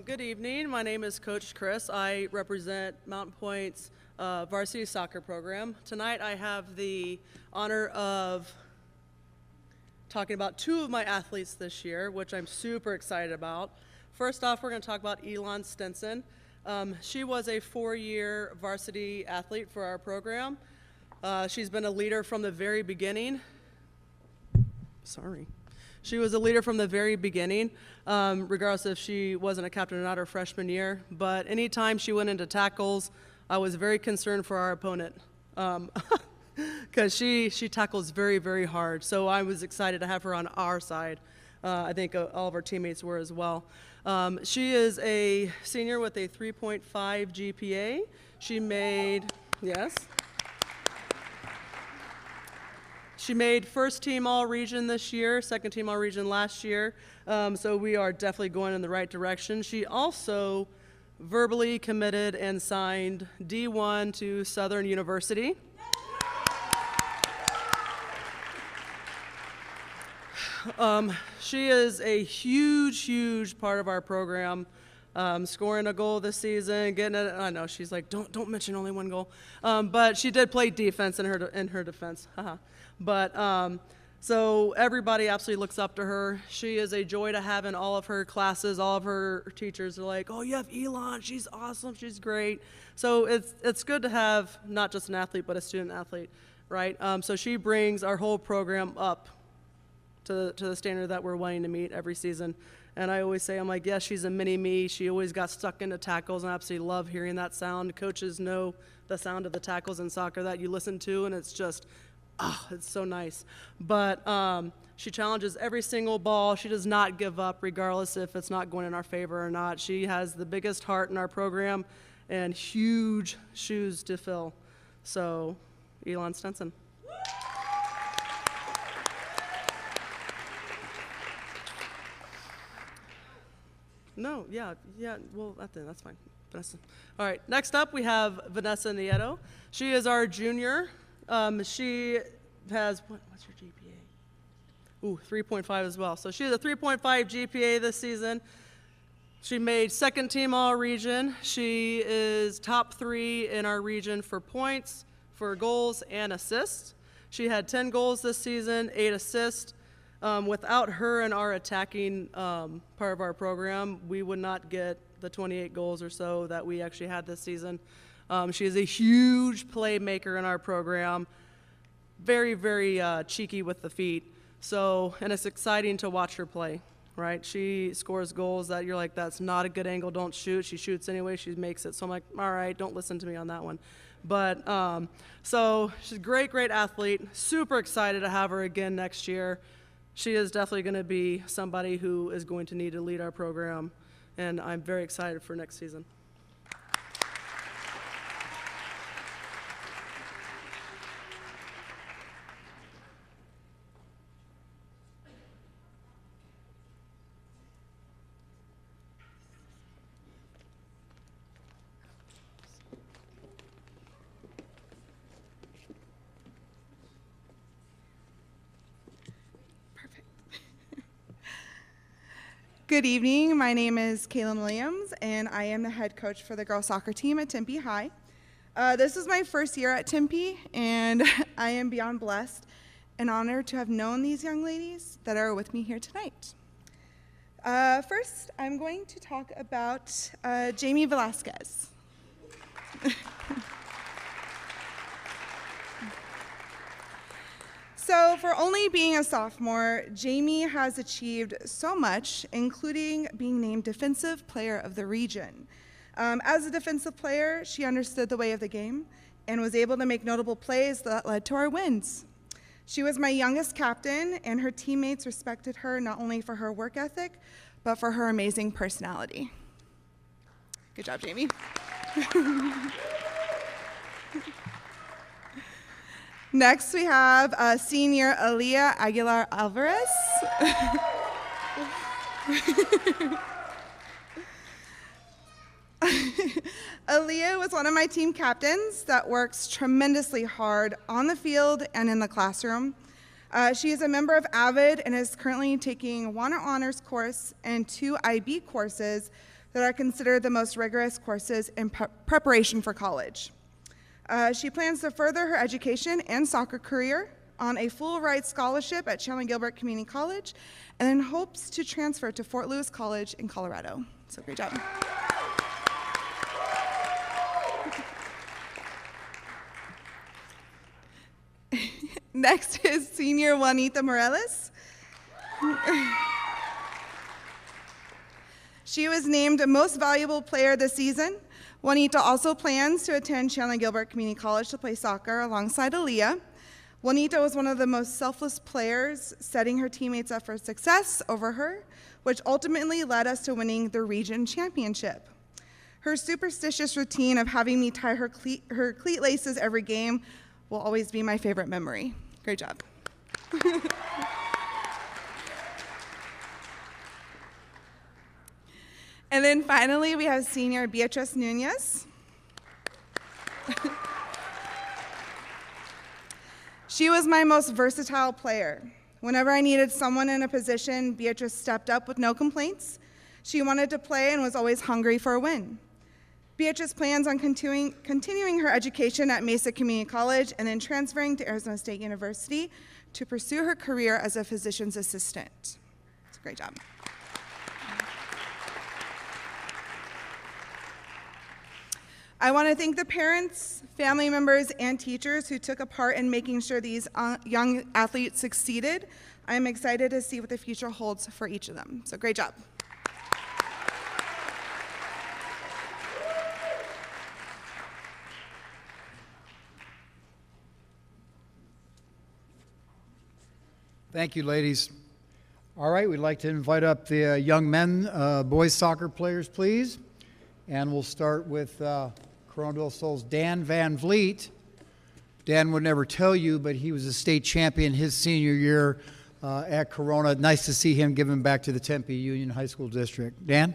M: Good evening. My name is Coach Chris. I represent Mountain Point's varsity soccer program. Tonight I have the honor of talking about two of my athletes this year, which I'm super excited about. First off, we're going to talk about Elon Stinson. She was a 4-year varsity athlete for our program. She's been a leader from the very beginning. She was a leader from the very beginning, regardless if she wasn't a captain or not her freshman year. But anytime she went into tackles, I was very concerned for our opponent because she tackles very, very hard. So I was excited to have her on our side. I think all of our teammates were as well. She is a senior with a 3.5 GPA. She made, yes. She made first team all-region this year, second team all-region last year, so we are definitely going in the right direction. She also verbally committed and signed D1 to Southern University. She is a huge, huge part of our program. Scoring a goal this season, getting it. I know she's like, don't mention only one goal, but she did play defense in her defense. But so everybody absolutely looks up to her. She is a joy to have in all of her classes. All of her teachers are like, oh, you have Elon. She's awesome. She's great. So it's good to have not just an athlete, but a student athlete, right? So she brings our whole program up to the standard that we're wanting to meet every season. And I always say, I'm like, yes, she's a mini-me. She always got stuck into tackles, and I absolutely love hearing that sound. Coaches know the sound of the tackles in soccer that you listen to, and it's just, it's so nice. But she challenges every single ball. She does not give up, regardless if it's not going in our favor or not. She has the biggest heart in our program and huge shoes to fill. So, Elon Stinson. No, yeah, well, that's fine. Vanessa. All right, next up we have Vanessa Nieto. She is our junior. She has, what's your GPA? Ooh, 3.5 as well. So she has a 3.5 GPA this season. She made second team all-region. She is top 3 in our region for points, for goals, and assists. She had 10 goals this season, 8 assists. Without her and our attacking part of our program, we would not get the 28 goals or so that we actually had this season. She is a huge playmaker in our program, very, very cheeky with the feet. So, and it's exciting to watch her play, right? She scores goals that you're like, that's not a good angle, don't shoot. She shoots anyway, she makes it. So I'm like, all right, don't listen to me on that one. But, so she's a great, great athlete. Super excited to have her again next year. She is definitely going to be somebody who is going to need to lead our program, and I'm very excited for next season.
N: Good evening. My name is Kaylin Williams, and I am the head coach for the girls soccer team at Tempe High. This is my first year at Tempe, and I am beyond blessed and honored to have known these young ladies that are with me here tonight. First, I'm going to talk about Jamie Velasquez. So for only being a sophomore, Jamie has achieved so much, including being named Defensive Player of the Region. As a defensive player, she understood the way of the game and was able to make notable plays that led to our wins. She was my youngest captain, and her teammates respected her not only for her work ethic, but for her amazing personality. Good job, Jamie. Next, we have senior Aaliyah Aguilar Alvarez. Aaliyah was one of my team captains that works tremendously hard on the field and in the classroom. She is a member of AVID and is currently taking one honors course and 2 IB courses that are considered the most rigorous courses in preparation for college. She plans to further her education and soccer career on a full-ride scholarship at Chandler Gilbert Community College, and then hopes to transfer to Fort Lewis College in Colorado. So great job. Next is senior Juanita Morales. She was named Most Valuable Player this season. Juanita also plans to attend Chandler Gilbert Community College to play soccer alongside Aaliyah. Juanita was one of the most selfless players, setting her teammates up for success over her, which ultimately led us to winning the region championship. Her superstitious routine of having me tie her cleat laces every game will always be my favorite memory. Great job. And then finally, we have senior Beatrice Nunez. She was my most versatile player. Whenever I needed someone in a position, Beatrice stepped up with no complaints. She wanted to play and was always hungry for a win. Beatrice plans on continuing her education at Mesa Community College and then transferring to Arizona State University to pursue her career as a physician's assistant. It's a great job. I want to thank the parents, family members, and teachers who took a part in making sure these young athletes succeeded. I am excited to see what the future holds for each of them. So great job.
A: Thank you, ladies. All right, we'd like to invite up the young men, boys soccer players, please. And we'll start with Corona del Sol's Dan Van Vliet. Dan would never tell you, but he was a state champion his senior year at Corona. Nice to see him giving back to the Tempe Union High School District. Dan?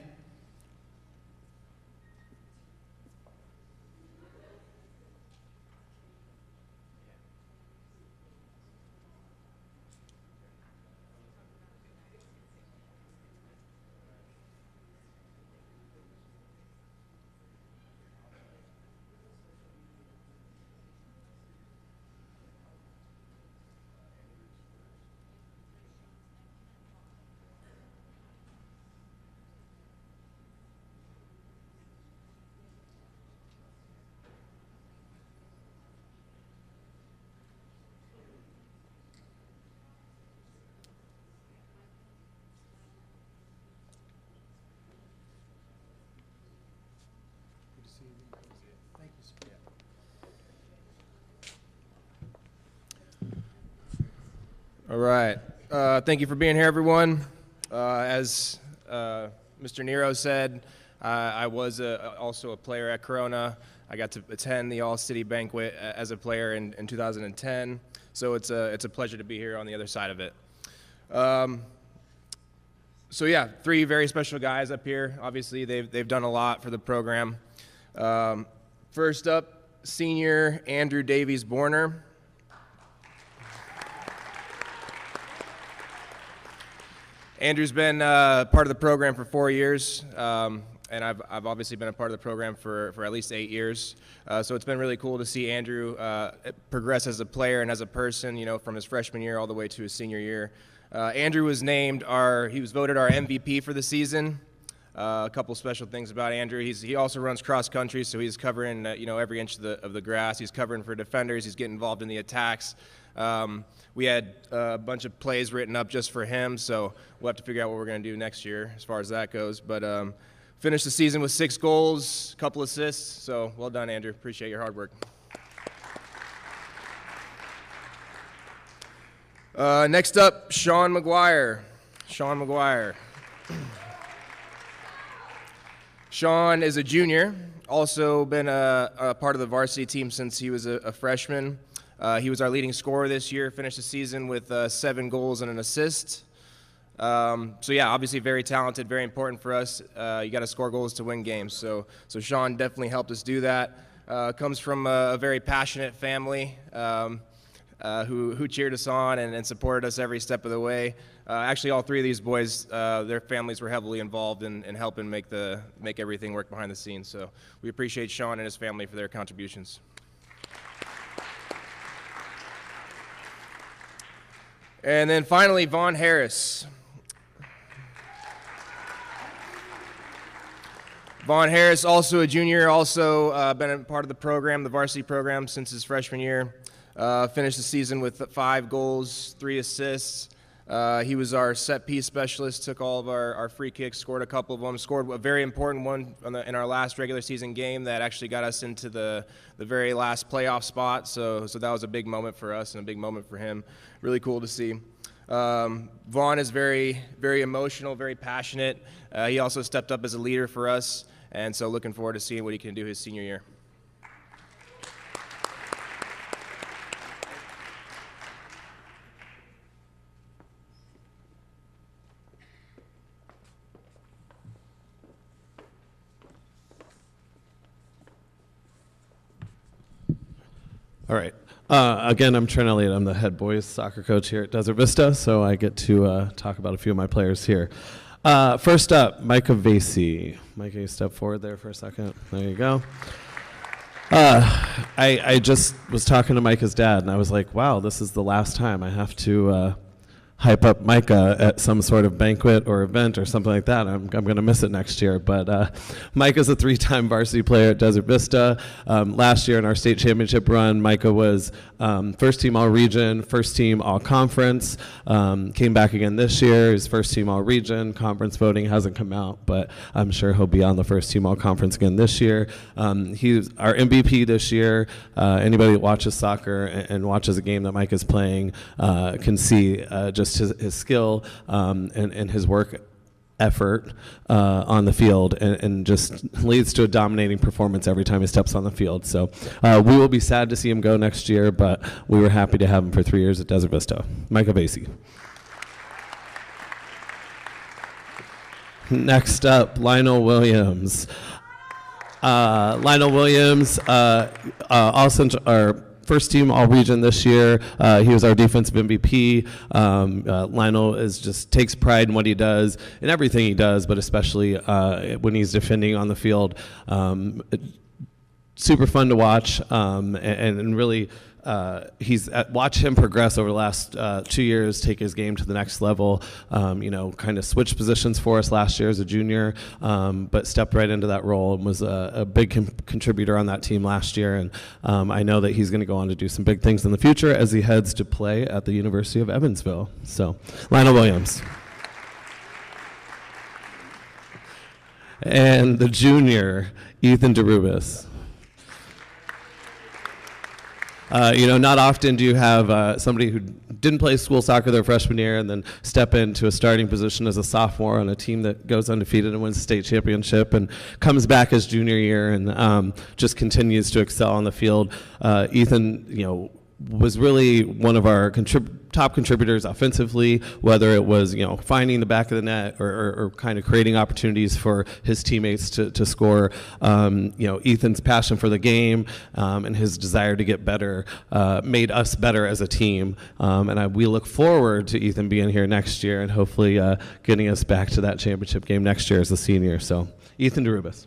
O: All right. Thank you for being here, everyone. As Mr. Nero said, I was also a player at Corona. I got to attend the All-City Banquet as a player in 2010, so it's a pleasure to be here on the other side of it. So yeah, 3 very special guys up here. Obviously, they've done a lot for the program. First up, senior Andrew Davies Borner. Andrew's been part of the program for 4 years, and I've obviously been a part of the program for at least 8 years. So it's been really cool to see Andrew progress as a player and as a person, you know, from his freshman year all the way to his senior year. Andrew was he was voted our MVP for the season. A couple special things about Andrew. He also runs cross country, so he's covering every inch of the grass. He's covering for defenders. He's getting involved in the attacks. We had a bunch of plays written up just for him, so we'll have to figure out what we're going to do next year as far as that goes. But finished the season with 6 goals, a couple assists. So well done, Andrew. Appreciate your hard work. Next up, Sean McGuire. Sean McGuire. Sean is a junior, also been a part of the varsity team since he was a freshman. He was our leading scorer this year, finished the season with 7 goals and an assist. So yeah, obviously very talented, very important for us. You got to score goals to win games. So Sean definitely helped us do that. Comes from a very passionate family. Who cheered us on and supported us every step of the way. Actually, all 3 of these boys, their families were heavily involved in helping make everything work behind the scenes. So we appreciate Sean and his family for their contributions. And then finally, Vaughn Harris. Vaughn Harris, also a junior, also been a part of the program, the varsity program, since his freshman year. Finished the season with 5 goals, 3 assists. He was our set piece specialist, took all of our free kicks, scored a couple of them, scored a very important one in our last regular season game that actually got us into the very last playoff spot. So that was a big moment for us and a big moment for him. Really cool to see. Vaughn is very, very emotional, very passionate. He also stepped up as a leader for us, and so looking forward to seeing what he can do his senior year.
L: All right. Again, I'm Trent Elliott. I'm the head boys soccer coach here at Desert Vista, so I get to talk about a few of my players here. First up, Micah Vasey. Micah, you step forward there for a second. There you go. I just was talking to Micah's dad, and I was like, wow, this is the last time I have to hype up Micah at some sort of banquet or event or something like that. I'm going to miss it next year. But Micah's a 3-time varsity player at Desert Vista. Last year in our state championship run, Micah was first team all-region, first team all-conference. Came back again this year. His first team all-region. Conference voting hasn't come out, but I'm sure he'll be on the first team all-conference again this year. He's our MVP this year. Anybody that watches soccer and watches a game that Micah's playing can see just his skill and his work effort on the field and just leads to a dominating performance every time he steps on the field. So we will be sad to see him go next year, but we were happy to have him for 3 years at Desert Vista. Micah Vasey. Next up, Lionel Williams. Lionel Williams, first team all-region this year. He was our defensive MVP. Lionel takes pride in what he does, in everything he does, but especially when he's defending on the field. Super fun to watch, and really watch him progress over the last 2 years, take his game to the next level. Kind of switched positions for us last year as a junior, but stepped right into that role and was a big contributor on that team last year. And I know that he's going to go on to do some big things in the future as he heads to play at the University of Evansville. So, Lionel Williams. And the junior, Ethan DeRubis. Not often do you have somebody who didn't play school soccer their freshman year and then step into a starting position as a sophomore on a team that goes undefeated and wins the state championship and comes back as junior year and just continues to excel on the field. Ethan, was really one of our top contributors offensively, whether it was finding the back of the net or kind of creating opportunities for his teammates to score. Ethan's passion for the game and his desire to get better made us better as a team. We look forward to Ethan being here next year and hopefully getting us back to that championship game next year as a senior. So, Ethan DeRubis.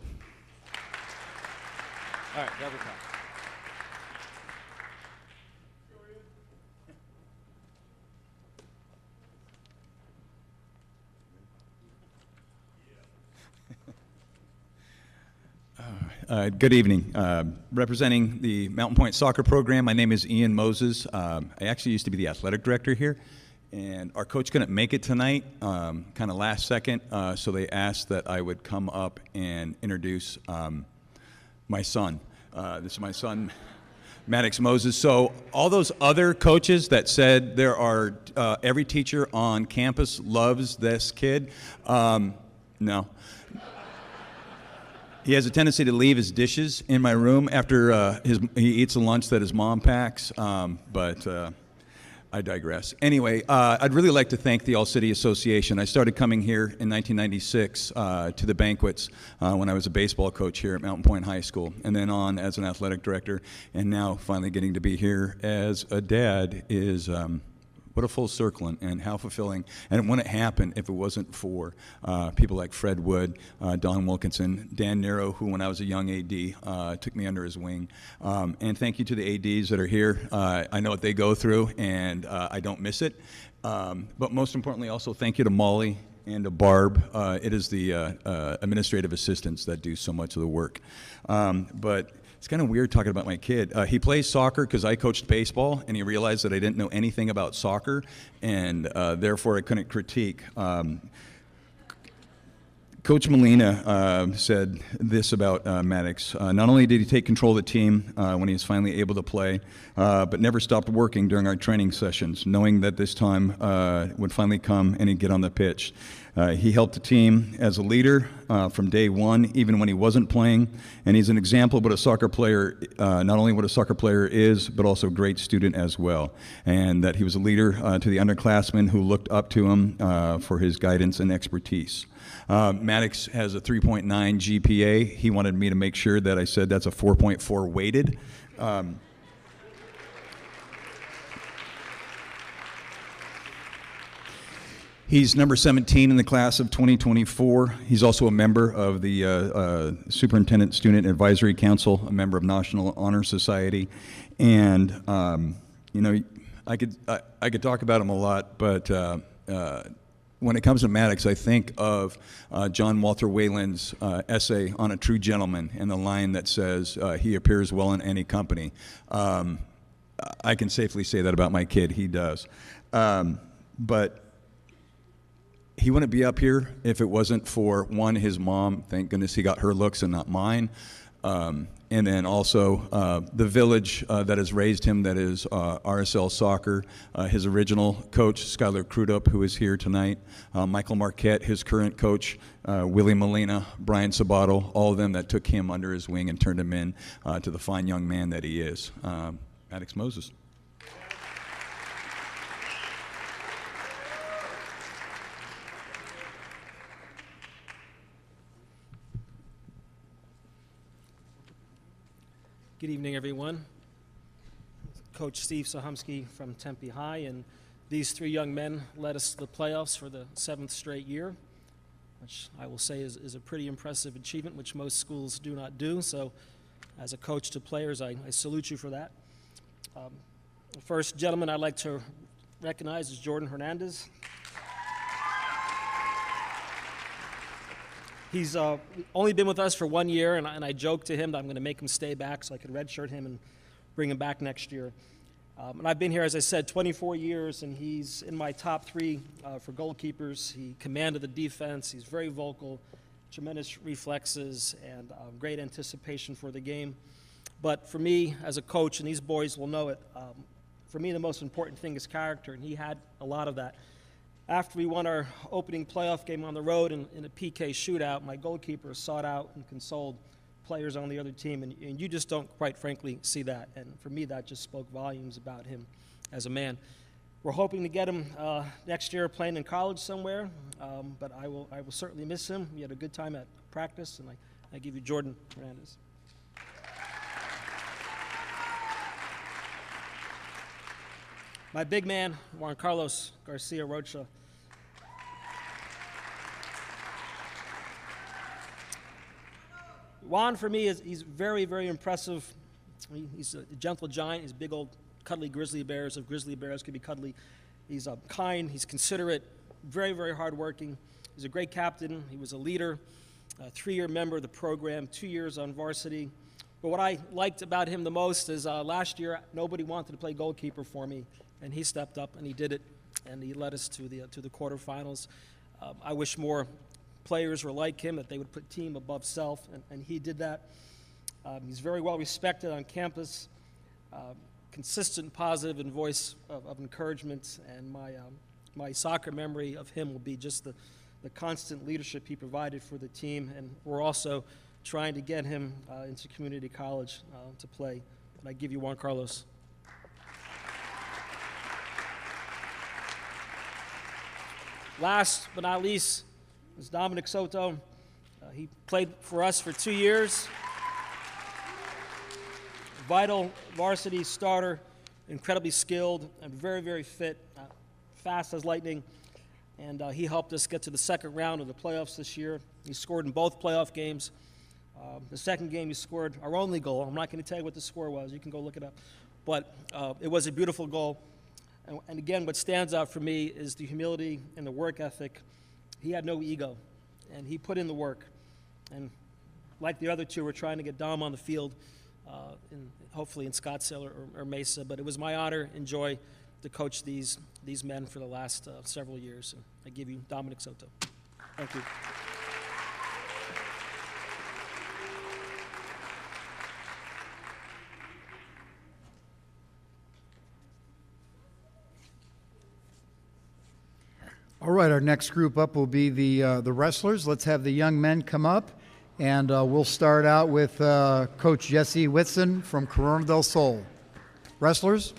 L: All right, double top.
P: Good evening. Representing the Mountain Point soccer program, my name is Ian Moses. I actually used to be the athletic director here, and our coach couldn't make it tonight, kind of last second, so they asked that I would come up and introduce my son. This is my son, Maddox Moses. So all those other coaches that said there are every teacher on campus loves this kid, no. He has a tendency to leave his dishes in my room after he eats the lunch that his mom packs, but I digress. Anyway, I'd really like to thank the All-City Association. I started coming here in 1996 to the banquets when I was a baseball coach here at Mountain Point High School, and then on as an athletic director, and now finally getting to be here as a dad is what a full circle and how fulfilling. And it wouldn't happen if it wasn't for people like Fred Wood, Don Wilkinson, Dan Nero, who when I was a young AD took me under his wing. And thank you to the ADs that are here. I know what they go through, and I don't miss it. But most importantly, also thank you to Molly and to Barb. It is the administrative assistants that do so much of the work. But it's kind of weird talking about my kid. He plays soccer because I coached baseball, and he realized that I didn't know anything about soccer, and therefore I couldn't critique. Coach Molina said this about Maddox. Not only did he take control of the team when he was finally able to play, but never stopped working during our training sessions, knowing that this time would finally come and he'd get on the pitch. He helped the team as a leader from day one, even when he wasn't playing, and he's an example of what a soccer player, not only what a soccer player is, but also a great student as well, and that he was a leader to the underclassmen who looked up to him for his guidance and expertise. Maddox has a 3.9 GPA. He wanted me to make sure that I said that's a 4.4 weighted. He's number 17 in the class of 2024. He's also a member of the Superintendent Student Advisory Council, a member of National Honor Society, and you know, I could talk about him a lot, but when it comes to Maddox, I think of John Walter Wayland's essay on a true gentleman and the line that says, he appears well in any company. I can safely say that about my kid. He does. But he wouldn't be up here if it wasn't for, one, his mom. Thank goodness he got her looks and not mine. And then also the village that has raised him, that is RSL Soccer, his original coach, Skylar Crudup, who is here tonight, Michael Marquette, his current coach, Willie Molina, Brian Sabato, all of them that took him under his wing and turned him in to the fine young man that he is. Maddox Moses.
Q: Good evening, everyone. Coach Steve Sohumsky from Tempe High, and these three young men led us to the playoffs for the 7th straight year, which I will say is a pretty impressive achievement, which most schools do not do. So as a coach to players, I salute you for that. The first gentleman I'd like to recognize is Jordan Hernandez. He's only been with us for 1 year, and I joked to him that I'm going to make him stay back so I could redshirt him and bring him back next year. And I've been here, as I said, 24 years, and he's in my top 3 for goalkeepers. He commanded the defense. He's very vocal, tremendous reflexes, and great anticipation for the game. But for me, as a coach, and these boys will know it, for me the most important thing is character, and he had a lot of that. After we won our opening playoff game on the road in a PK shootout, my goalkeeper sought out and consoled players on the other team, and you just don't, quite frankly, see that. And for me, that just spoke volumes about him as a man. We're hoping to get him next year playing in college somewhere, but I will certainly miss him. We had a good time at practice, and I give you Jordan Hernandez. My big man, Juan Carlos Garcia Rocha. Juan, for me, he's very, very impressive. He's a gentle giant. He's big old cuddly grizzly bears, if grizzly bears could be cuddly. He's kind, he's considerate, very, very hardworking. He's a great captain. He was a leader. a 3-year member of the program, 2 years on varsity. But what I liked about him the most is last year nobody wanted to play goalkeeper for me, and he stepped up and he did it, and he led us to the quarterfinals. I wish more players were like him, that they would put team above self, and he did that. He's very well respected on campus, consistent, positive, and voice of encouragement, and my soccer memory of him will be just the constant leadership he provided for the team, and we're also trying to get him into community college to play. And I give you Juan Carlos. Last but not least is Dominic Soto. He played for us for 2 years. Vital varsity starter, incredibly skilled and very, very fit, fast as lightning. And he helped us get to the second round of the playoffs this year. He scored in both playoff games. The second game he scored our only goal. I'm not going to tell you what the score was. You can go look it up. But it was a beautiful goal. And again, what stands out for me is the humility and the work ethic. He had no ego, and he put in the work. And like the other two, we're trying to get Dom on the field, hopefully in Scottsdale or Mesa. But it was my honor and joy to coach these men for the last several years. And I give you Dominic Soto. Thank you.
A: All right, our next group up will be the wrestlers. Let's have the young men come up, and we'll start out with Coach Jesse Whitson from Corona del Sol. Wrestlers.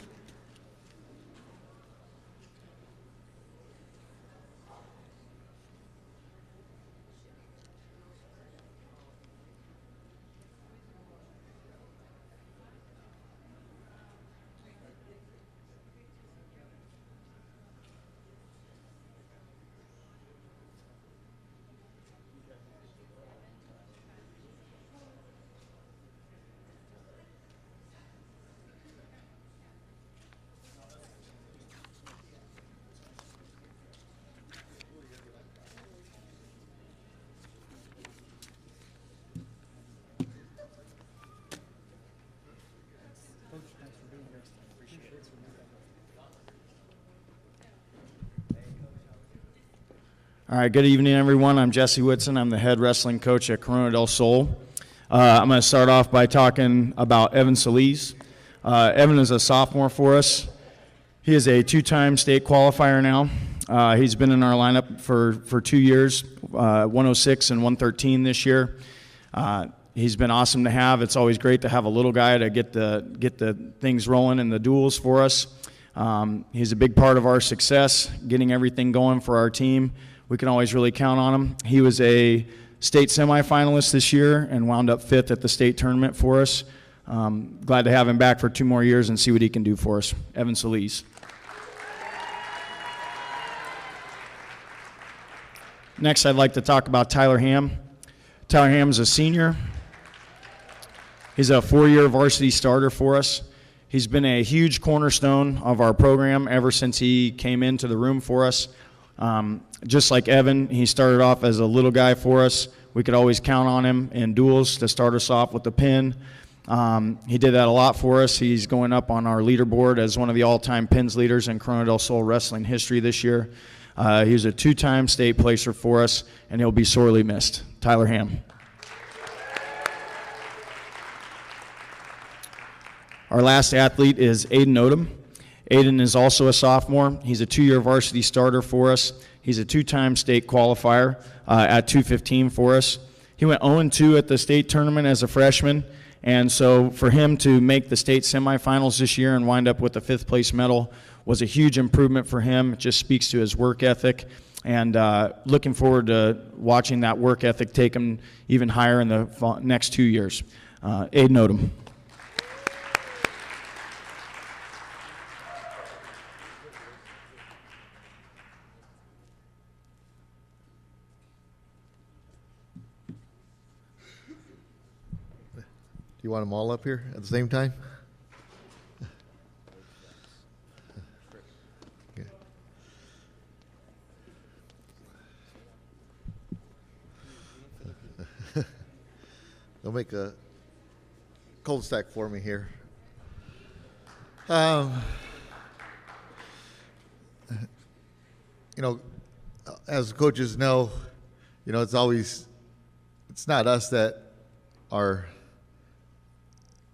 R: All right, good evening, everyone. I'm Jesse Whitson. I'm the head wrestling coach at Corona del Sol. I'm going to start off by talking about Evan Solis. Evan is a sophomore for us. He is a 2-time state qualifier now. He's been in our lineup for 2 years, 106 and 113 this year. He's been awesome to have. It's always great to have a little guy to get the things rolling in the duels for us. He's a big part of our success, getting everything going for our team. We can always really count on him. He was a state semifinalist this year and wound up 5th at the state tournament for us. Glad to have him back for 2 more years and see what he can do for us. Evan Solis. Next, I'd like to talk about Tyler Ham. Tyler Ham is a senior. He's a 4-year varsity starter for us. He's been a huge cornerstone of our program ever since he came into the room for us. Just like Evan, he started off as a little guy for us. We could always count on him in duels to start us off with the pin. He did that a lot for us. He's going up on our leaderboard as one of the all-time pins leaders in Corona del Sol wrestling history this year. He was a 2-time state placer for us, and he'll be sorely missed. Tyler Ham. Our last athlete is Aiden Odom. Aiden is also a sophomore. He's a 2-year varsity starter for us. He's a 2-time state qualifier at 215 for us. He went 0-2 at the state tournament as a freshman, and so for him to make the state semifinals this year and wind up with a 5th place medal was a huge improvement for him. It just speaks to his work ethic, and looking forward to watching that work ethic take him even higher in the next 2 years. Aiden Odom.
S: You want them all up here at the same time? Okay. a cold stack for me here. You know, as coaches know, you know, it's not us that are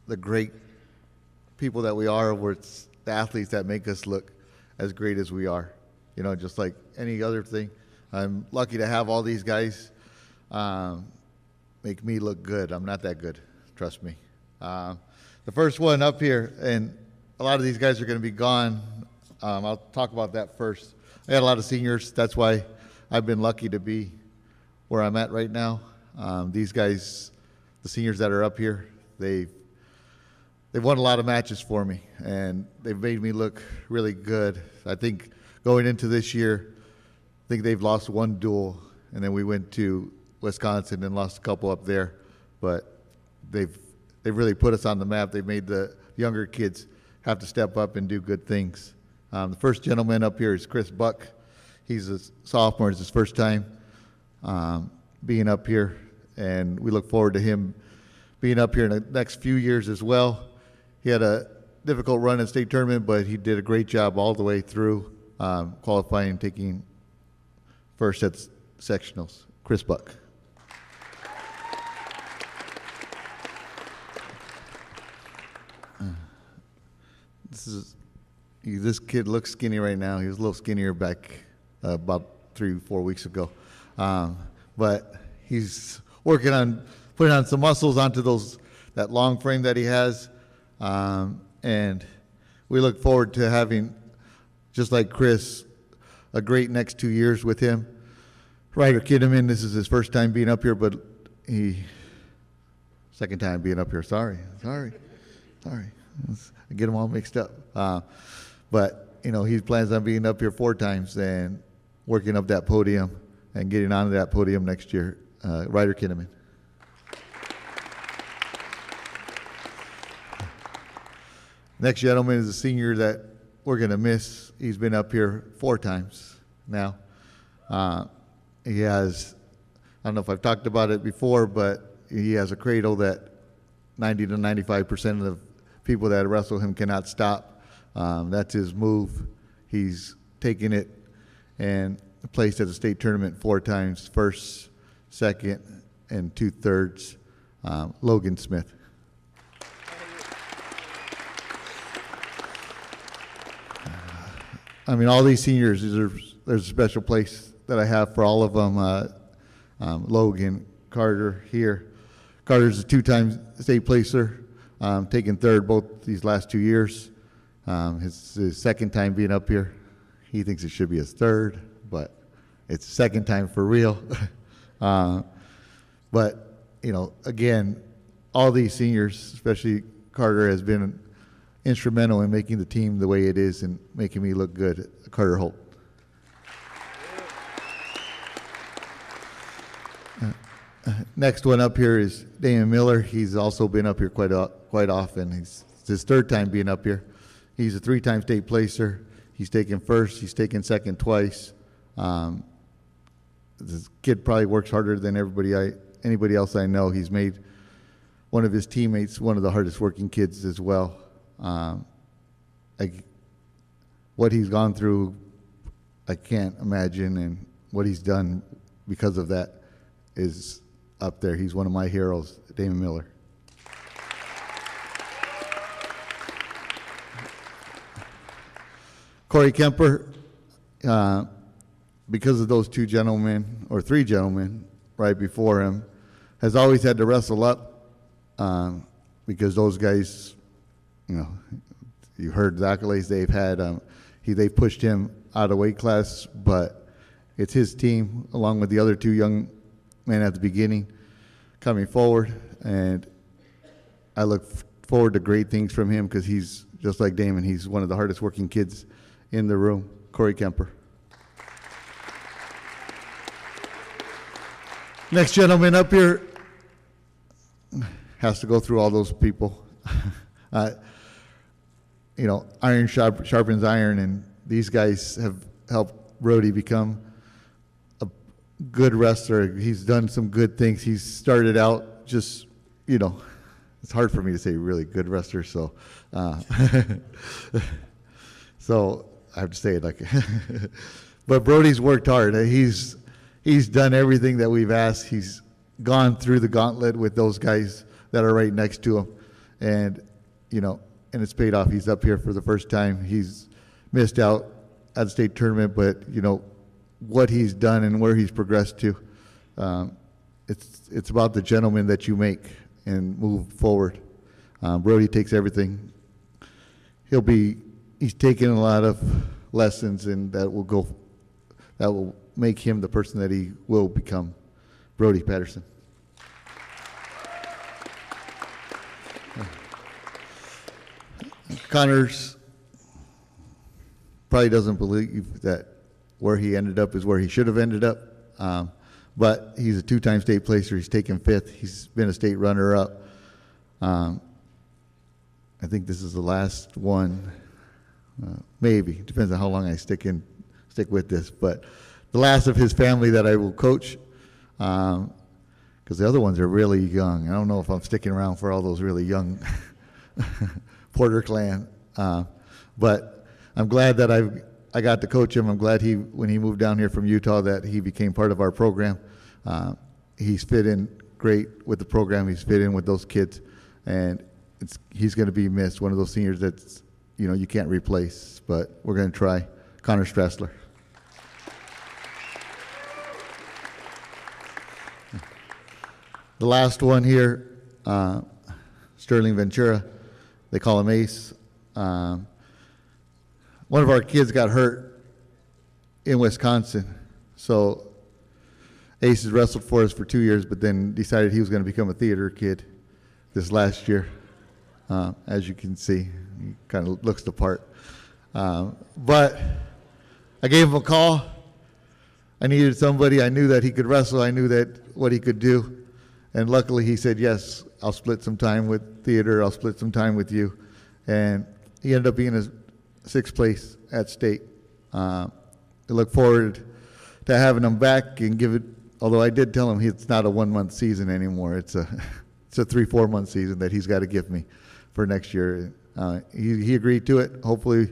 S: the great people that we are, it's the athletes that make us look as great as we are. You know, just like any other thing. I'm lucky to have all these guys make me look good. I'm not that good, trust me. The first one up here, and a lot of these guys are going to be gone. I'll talk about that first. I had a lot of seniors. That's why I've been lucky to be where I'm at right now. These guys, the seniors that are up here, they've won a lot of matches for me, and they've made me look really good. I think going into this year, I think they've lost one duel, and then we went to Wisconsin and lost a couple up there. But they've really put us on the map. They've made the younger kids have to step up and do good things. The first gentleman up here is Chris Buck. He's a sophomore. It's his first time being up here, and we look forward to him being up here in the next few years as well. He had a difficult run in state tournament, but he did a great job all the way through, qualifying and taking first at sectionals. Chris Buck. This kid looks skinny right now. He was a little skinnier back about 3-4 weeks ago. But he's working on putting on some muscles onto that long frame that he has. And we look forward to having, just like Chris, a great next 2 years with him. Ryder Kidderman, this is his first time being up here, but second time being up here. Sorry. I get them all mixed up. But, you know, he plans on being up here 4 times and working up that podium and getting onto that podium next year. Ryder Kinnaman. Next gentleman is a senior that we're going to miss. He's been up here 4 times now. He has, I don't know if I've talked about it before, but he has a cradle that 90 to 95% of the people that wrestle him cannot stop. That's his move. He's taken it and placed at the state tournament 4 times, first, second, and 2/3. Logan Smith. I mean, all these seniors, there's a special place that I have for all of them. Logan, Carter here. Carter's a 2-time state placer, taking 3rd both these last 2 years. His second time being up here. He thinks it should be his 3rd, but it's the 2nd time for real. But, you know, again, all these seniors, especially Carter, has been instrumental in making the team the way it is and making me look good. Carter Holt. Next one up here is Damon Miller. He's also been up here quite often. It's his 3rd time being up here. He's a 3-time state placer. He's taken first. He's taken second twice. This kid probably works harder than anybody else I know. He's made one of his teammates one of the hardest working kids as well. What he's gone through, I can't imagine, and what he's done because of that is up there. He's one of my heroes, Damon Miller. Corey Kemper, because of those 2 gentlemen, or 3 gentlemen right before him, has always had to wrestle up because those guys, you know, you heard the accolades they've had. They pushed him out of weight class, but it's his team, along with the other 2 young men at the beginning, coming forward, and I look forward to great things from him because he's just like Damon. He's one of the hardest working kids in the room. Corey Kemper. Next gentleman up here has to go through all those people. You know, iron sharpens iron, and these guys have helped Brody become a good wrestler. He's done some good things. He's started out just, it's hard for me to say really good wrestler, so so I have to say it like but Brody's worked hard. He's done everything that we've asked. He's gone through the gauntlet with those guys that are right next to him, and and it's paid off. He's up here for the first time. He's missed out at the state tournament, but what he's done and where he's progressed to, it's about the gentleman that you make and move forward. Brody takes everything. He's taken a lot of lessons, and that will make him the person that he will become. Brody Patterson. Connors probably doesn't believe that where he ended up is where he should have ended up, but he's a two-time state placer. He's taken 5th. He's been a state runner-up. I think this is the last one, maybe. Depends on how long I stick with this, but the last of his family that I will coach, because the other ones are really young. I don't know if I'm sticking around for all those really young Porter clan, but I'm glad that I got to coach him. I'm glad when he moved down here from Utah, that he became part of our program. He's fit in great with the program. He's fit in with those kids, and he's going to be missed. One of those seniors that's you can't replace, but we're going to try. Connor Strassler. The last one here, Sterling Ventura. They call him Ace. One of our kids got hurt in Wisconsin, so Ace has wrestled for us for 2 years, but then decided he was going to become a theater kid this last year. As you can see, he kind of looks the part. But I gave him a call. I needed somebody. I knew that he could wrestle. I knew that what he could do. And luckily he said, yes, I'll split some time with theater. I'll split some time with you. And he ended up being a 6th place at state. I look forward to having him back and give it, although I did tell him it's not a 1-month season anymore. It's a 3-4 month season that he's got to give me for next year. He agreed to it. Hopefully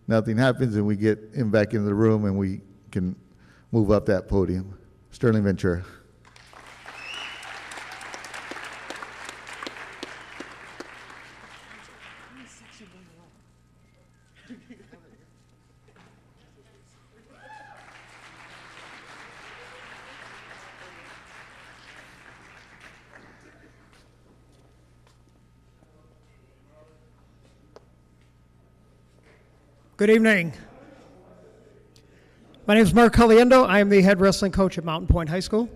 S: nothing happens and we get him back into the room and we can move up that podium. Sterling Ventura.
T: Good evening. My name is Mark Caliendo. I am the head wrestling coach at Mountain Point High School.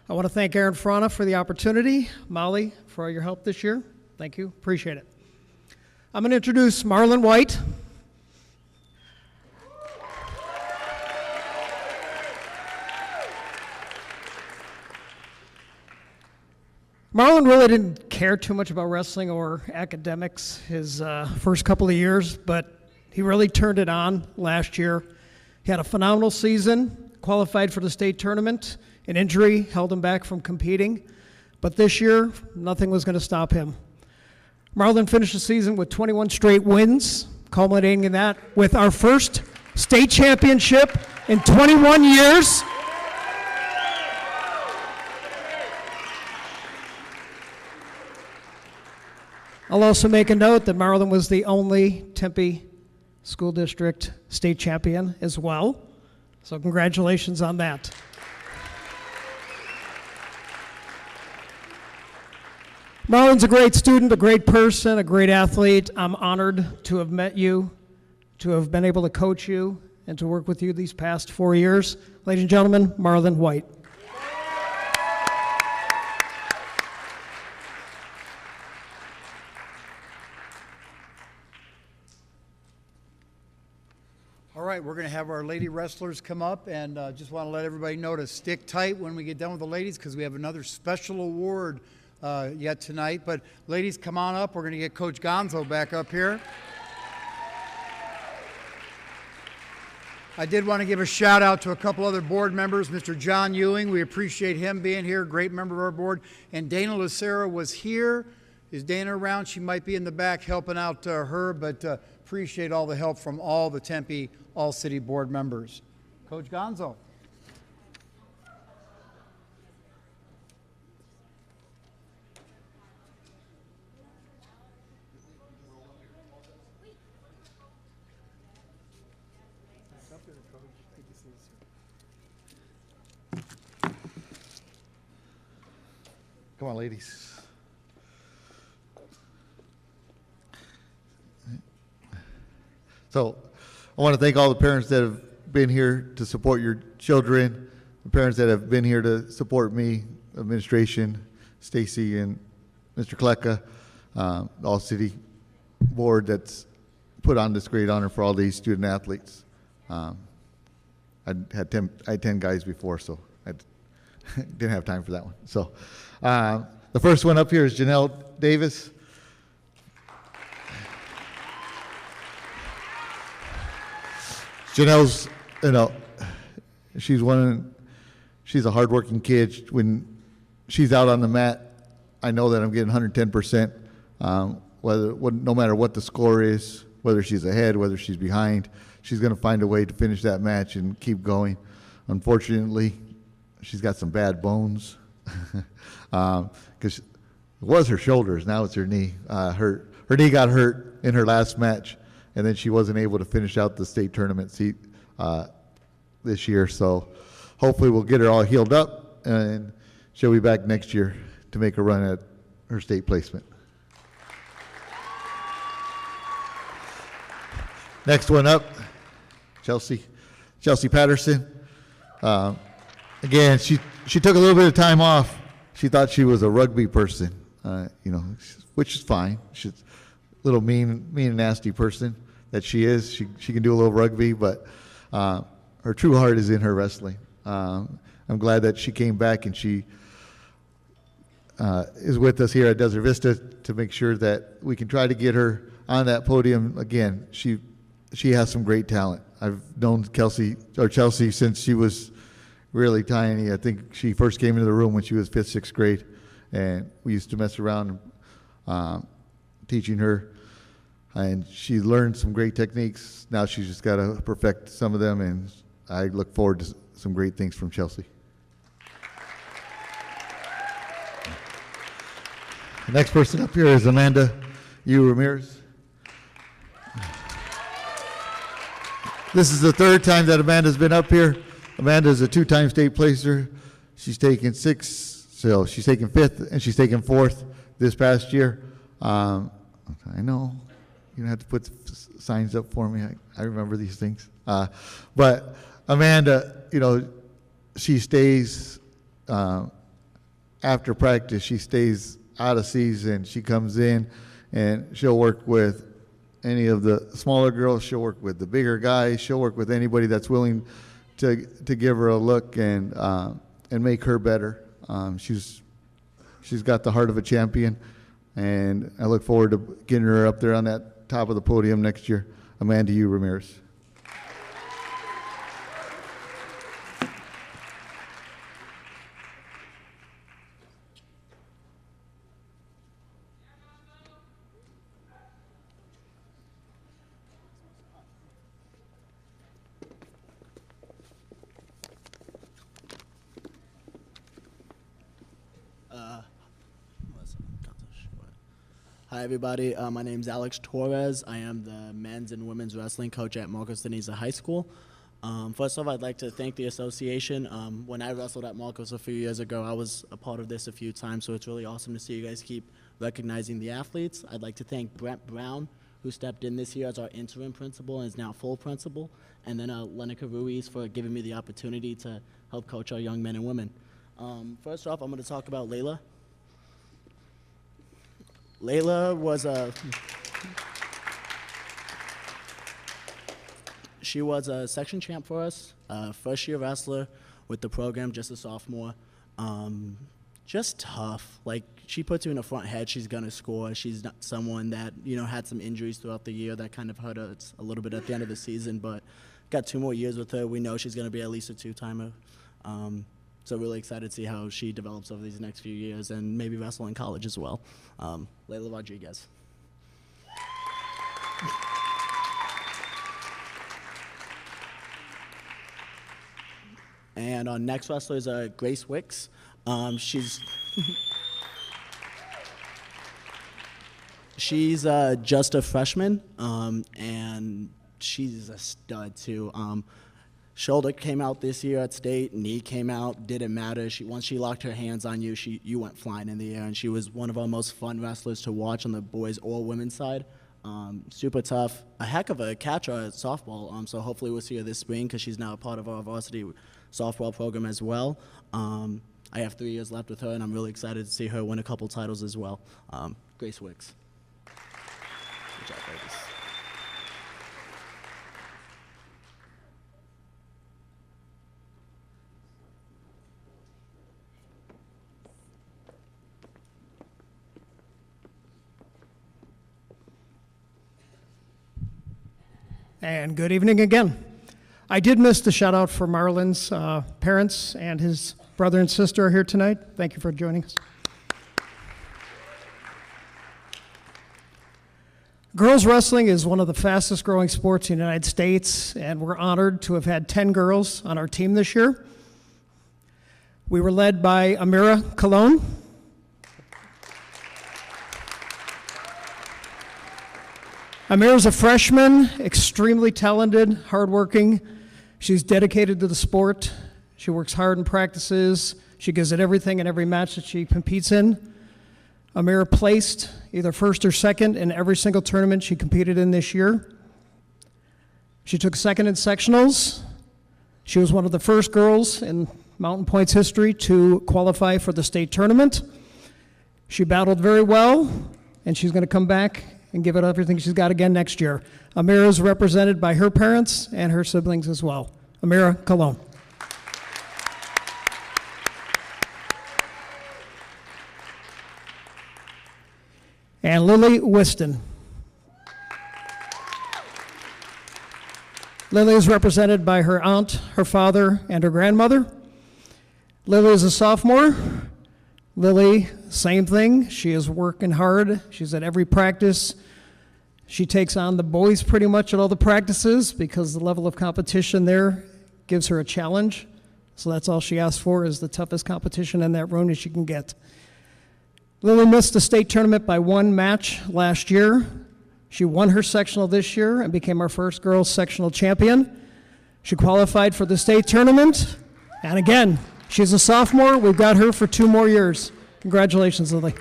T: I want to thank Aaron Frana for the opportunity, Molly for all your help this year. Thank you. Appreciate it. I'm going to introduce Marlon White. Marlon really didn't care too much about wrestling or academics his first couple of years, but he really turned it on last year. He had a phenomenal season, qualified for the state tournament. An injury held him back from competing, but this year, nothing was going to stop him. Marlon finished the season with 21 straight wins, culminating in that with our first state championship in 21 years. I'll also make a note that Marlon was the only Tempe School District state champion as well. So congratulations on that. Marlon's a great student, a great person, a great athlete. I'm honored to have met you, to have been able to coach you, and to work with you these past 4 years. Ladies and gentlemen, Marlon White.
A: All right, we're going to have our lady wrestlers come up, and just want to let everybody know to stick tight when we get done with the ladies, because we have another special award yet tonight. But ladies, come on up. We're going to get Coach Gonzo back up here. I did want to give a shout out to a couple other board members. Mr. John Ewing, we appreciate him being here, great member of our board. And Dana Lucero was here. Is Dana around? She might be in the back helping out her, but appreciate all the help from all the Tempe All-City board members. Coach Gonzo.
S: Come on, ladies. So I want to thank all the parents that have been here to support your children, the parents that have been here to support me, administration, Stacy and Mr. Kleka, the All-City Board that's put on this great honor for all these student athletes. I had 10 guys before, so I didn't have time for that one. So the first one up here is Janelle Davis. Janelle's, she's a hardworking kid. When she's out on the mat, I know that I'm getting 110%, no matter what the score is, whether she's ahead, whether she's behind, she's going to find a way to finish that match and keep going. Unfortunately, she's got some bad bones because it was her shoulders, now it's her knee. Her knee got hurt in her last match, and then she wasn't able to finish out the state tournament seat this year. So hopefully we'll get her all healed up, and she'll be back next year to make a run at her state placement. Next one up, Chelsea Patterson. Again, she took a little bit of time off. She thought she was a rugby person, which is fine. She's a little mean and nasty person that she is. She can do a little rugby, but her true heart is in her wrestling. I'm glad that she came back and she is with us here at Desert Vista to make sure that we can try to get her on that podium again. She has some great talent. I've known Chelsea since she was really tiny. I think she first came into the room when she was 5th, 6th grade, and we used to mess around teaching her, and she learned some great techniques. Now she's just got to perfect some of them, and I look forward to some great things from Chelsea. The next person up here is Amanda Yu Ramirez. This is the third time that Amanda's been up here. Amanda is a 2-time state placer. She's taken 6th, so she's taken 5th, and she's taken 4th this past year. I know you don't have to put signs up for me. I remember these things. But Amanda, she stays after practice. She stays out of season. She comes in, and she'll work with any of the smaller girls. She'll work with the bigger guys. She'll work with anybody that's willing to give her a look and make her better. She's got the heart of a champion, and I look forward to getting her up there on that top of the podium next year. Amanda Yu Ramirez.
U: Hi, everybody. My name is Alex Torres. I am the men's and women's wrestling coach at Marcos Deniza High School. First off, I'd like to thank the association. When I wrestled at Marcos a few years ago, I was a part of this a few times, so it's really awesome to see you guys keep recognizing the athletes. I'd like to thank Brent Brown, who stepped in this year as our interim principal and is now full principal, and then Lenica Ruiz for giving me the opportunity to help coach our young men and women. First off, I'm going to talk about Layla. Layla was she was a section champ for us, first year wrestler with the program, just a sophomore. Just tough. Like, she puts you in the front head, she's gonna score. She's not someone that, had some injuries throughout the year that kind of hurt us a little bit at the end of the season, but got 2 more years with her. We know she's going to be at least a 2-timer. So really excited to see how she develops over these next few years and maybe wrestle in college as well. Layla Rodriguez. And our next wrestler is Grace Wicks. She's just a freshman, and she's a stud too. Shoulder came out this year at state, knee came out, didn't matter. Once she locked her hands on you, you went flying in the air, and she was one of our most fun wrestlers to watch on the boys or women's side. Super tough, a heck of a catcher at softball, so hopefully we'll see her this spring because she's now a part of our varsity softball program as well. I have 3 years left with her, and I'm really excited to see her win a couple titles as well. Grace Wicks. Good job, ladies.
T: And good evening again. I did miss the shout out for Marlon's parents and his brother and sister are here tonight. Thank you for joining us. Girls wrestling is one of the fastest growing sports in the United States, and we're honored to have had 10 girls on our team this year. We were led by Amira Colon. Amira's a freshman, extremely talented, hardworking. She's dedicated to the sport. She works hard in practices. She gives it everything in every match that she competes in. Amira placed either first or second in every single tournament she competed in this year. She took second in sectionals. She was one of the first girls in Mountain Point's history to qualify for the state tournament. She battled very well, and she's going to come back and give it everything she's got again next year. Amira is represented by her parents and her siblings as well. Amira Colon. And Lily Whiston. Lily is represented by her aunt, her father, and her grandmother. Lily is a sophomore. Lily, same thing. She is working hard. She's at every practice. She takes on the boys pretty much at all the practices because the level of competition there gives her a challenge. So that's all she asks for is the toughest competition in that room that she can get. Lily missed the state tournament by 1 match last year. She won her sectional this year and became our first girls sectional champion. She qualified for the state tournament. And again, she's a sophomore. We've got her for 2 more years. Congratulations, Lily.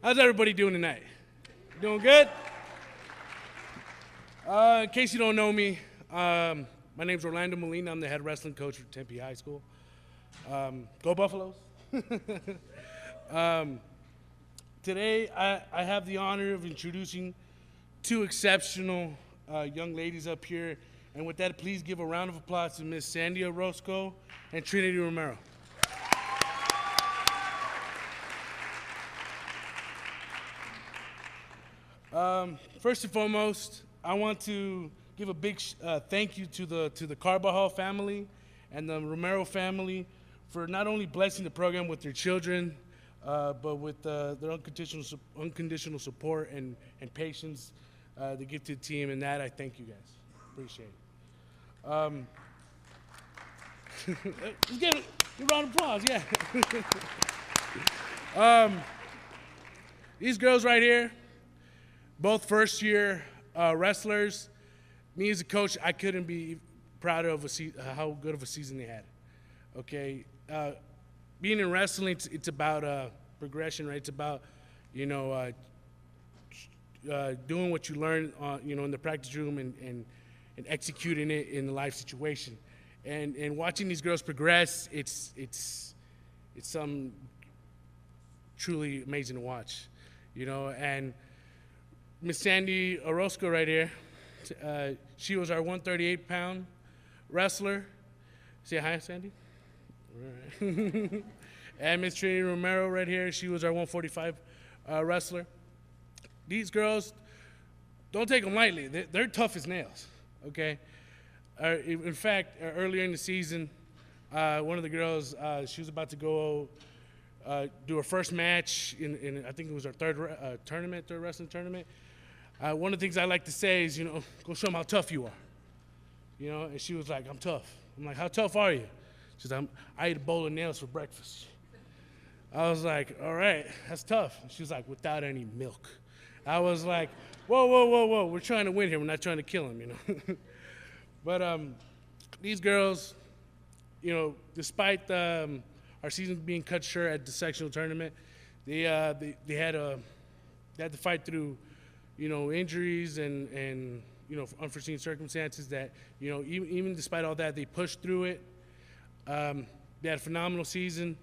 C: How's everybody doing tonight? Doing good? In case you don't know me, my name's Orlando Molina. I'm the head wrestling coach for Tempe High School. Go Buffaloes! Today, I have the honor of introducing 2 exceptional young ladies up here. And with that, please give a round of applause to Miss Sandy Orozco and Trinity Romero. First and foremost, I want to give a big thank you to the Carbajal family and the Romero family for not only blessing the program with their children, but with their unconditional support and patience they give to the team, and that I thank you guys. Appreciate it. Let's give it a round of applause, yeah. These girls right here, both first-year wrestlers. Me as a coach, I couldn't be prouder of how good of a season they had. Okay, being in wrestling, it's about progression, right? It's about doing what you learn, in the practice room and executing it in the life situation. And watching these girls progress, it's some truly amazing to watch, you know. And Miss Sandy Orozco right here, she was our 138-pound wrestler. Say hi, Sandy. All right. And Miss Trinity Romero right here, she was our 145 wrestler. These girls, don't take them lightly. They're tough as nails, okay? In fact, earlier in the season, one of the girls, she was about to go do her first match in I think it was her third wrestling tournament. One of the things I like to say is, you know, go show them how tough you are. You know, and she was like, I'm tough. I'm like, how tough are you? She's like, I ate a bowl of nails for breakfast. I was like, all right, that's tough. She was like, without any milk. I was like, whoa, whoa, whoa, whoa. We're trying to win here. We're not trying to kill him, you know. But these girls, you know, despite our season being cut short at the sectional tournament, they had to fight through, you know, injuries and you know, unforeseen circumstances that, you know, even despite all that, they pushed through it. They had a phenomenal season.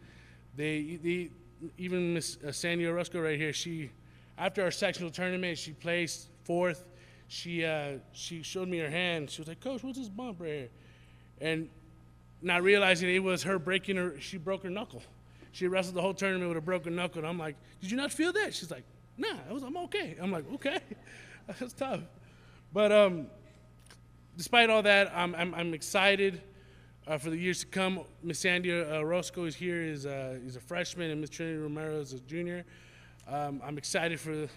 C: Even Miss Sandy Orozco right here, after our sectional tournament, she placed fourth. She showed me her hand. She was like, Coach, what's this bump right here? And not realizing it was her she broke her knuckle. She wrestled the whole tournament with a broken knuckle. And I'm like, did you not feel that? She's like, nah, I'm okay. I'm like, okay, that's tough. But despite all that, I'm excited for the years to come. Miss Sandy Orozco is here, is a freshman, and Miss Trinity Romero is a junior. I'm excited for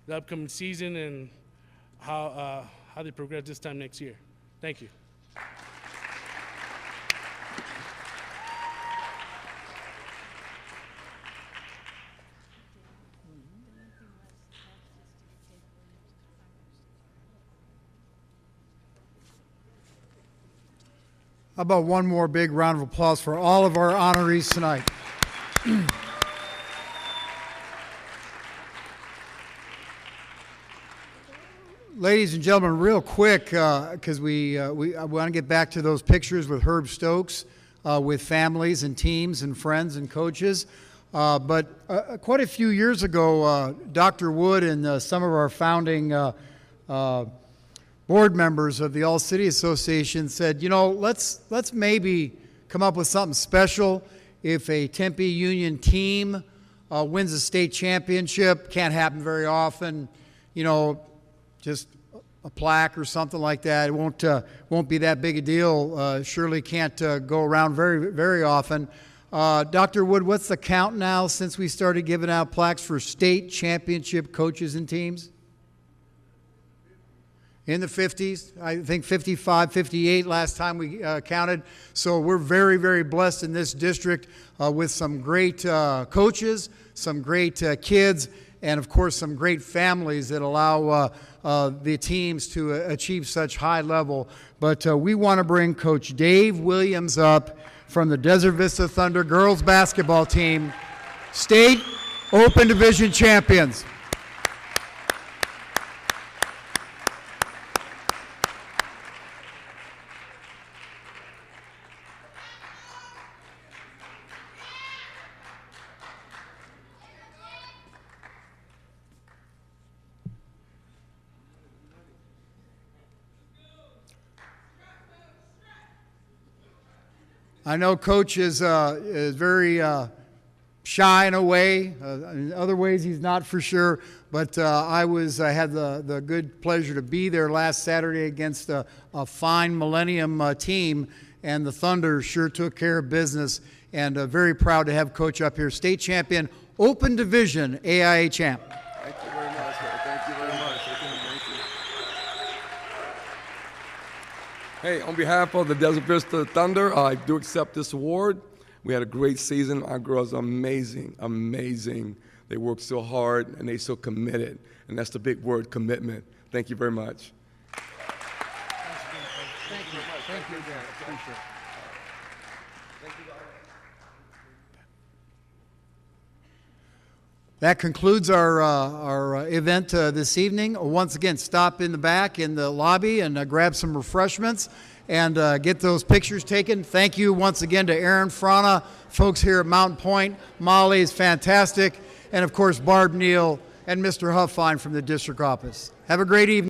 C: the upcoming season and how they progress this time next year. Thank you.
A: How about one more big round of applause for all of our honorees tonight? Ladies and gentlemen, real quick, because I want to get back to those pictures with Herb Stokes, with families and teams and friends and coaches. But quite a few years ago, Dr. Wood and some of our founding board members of the All City Association said, you know, let's maybe come up with something special if a Tempe Union team wins a state championship. Can't happen very often, you know, just a plaque or something like that. It won't be that big a deal. Surely can't go around very, very often. Dr. Wood, what's the count now since we started giving out plaques for state championship coaches and teams? In the 50s, I think 55, 58 last time we counted. So we're very, very blessed in this district with some great coaches, some great kids, and of course some great families that allow the teams to achieve such high level. But we want to bring Coach Dave Williams up from the Desert Vista Thunder girls basketball team, state open division champions. I know Coach is very shy in a way. In other ways, he's not for sure. But I had the good pleasure to be there last Saturday against a fine Millennium team, and the Thunder sure took care of business. And very proud to have Coach up here, state champion, open division AIA champ.
D: Thank you very much. Thank you very much. Thank you. Hey, on behalf of the Desert Vista Thunder, I do accept this award. We had a great season. Our girls are amazing, amazing. They work so hard and they're so committed. And that's the big word, commitment. Thank you very much.
A: Thank you. Thank you again. Appreciate it. That concludes our event this evening. Once again, stop in the back in the lobby and grab some refreshments and get those pictures taken. Thank you once again to Aaron Frana, folks here at Mountain Point. Molly is fantastic. and of course Barb Neal and Mr. Huffine from the district office. Have a great evening.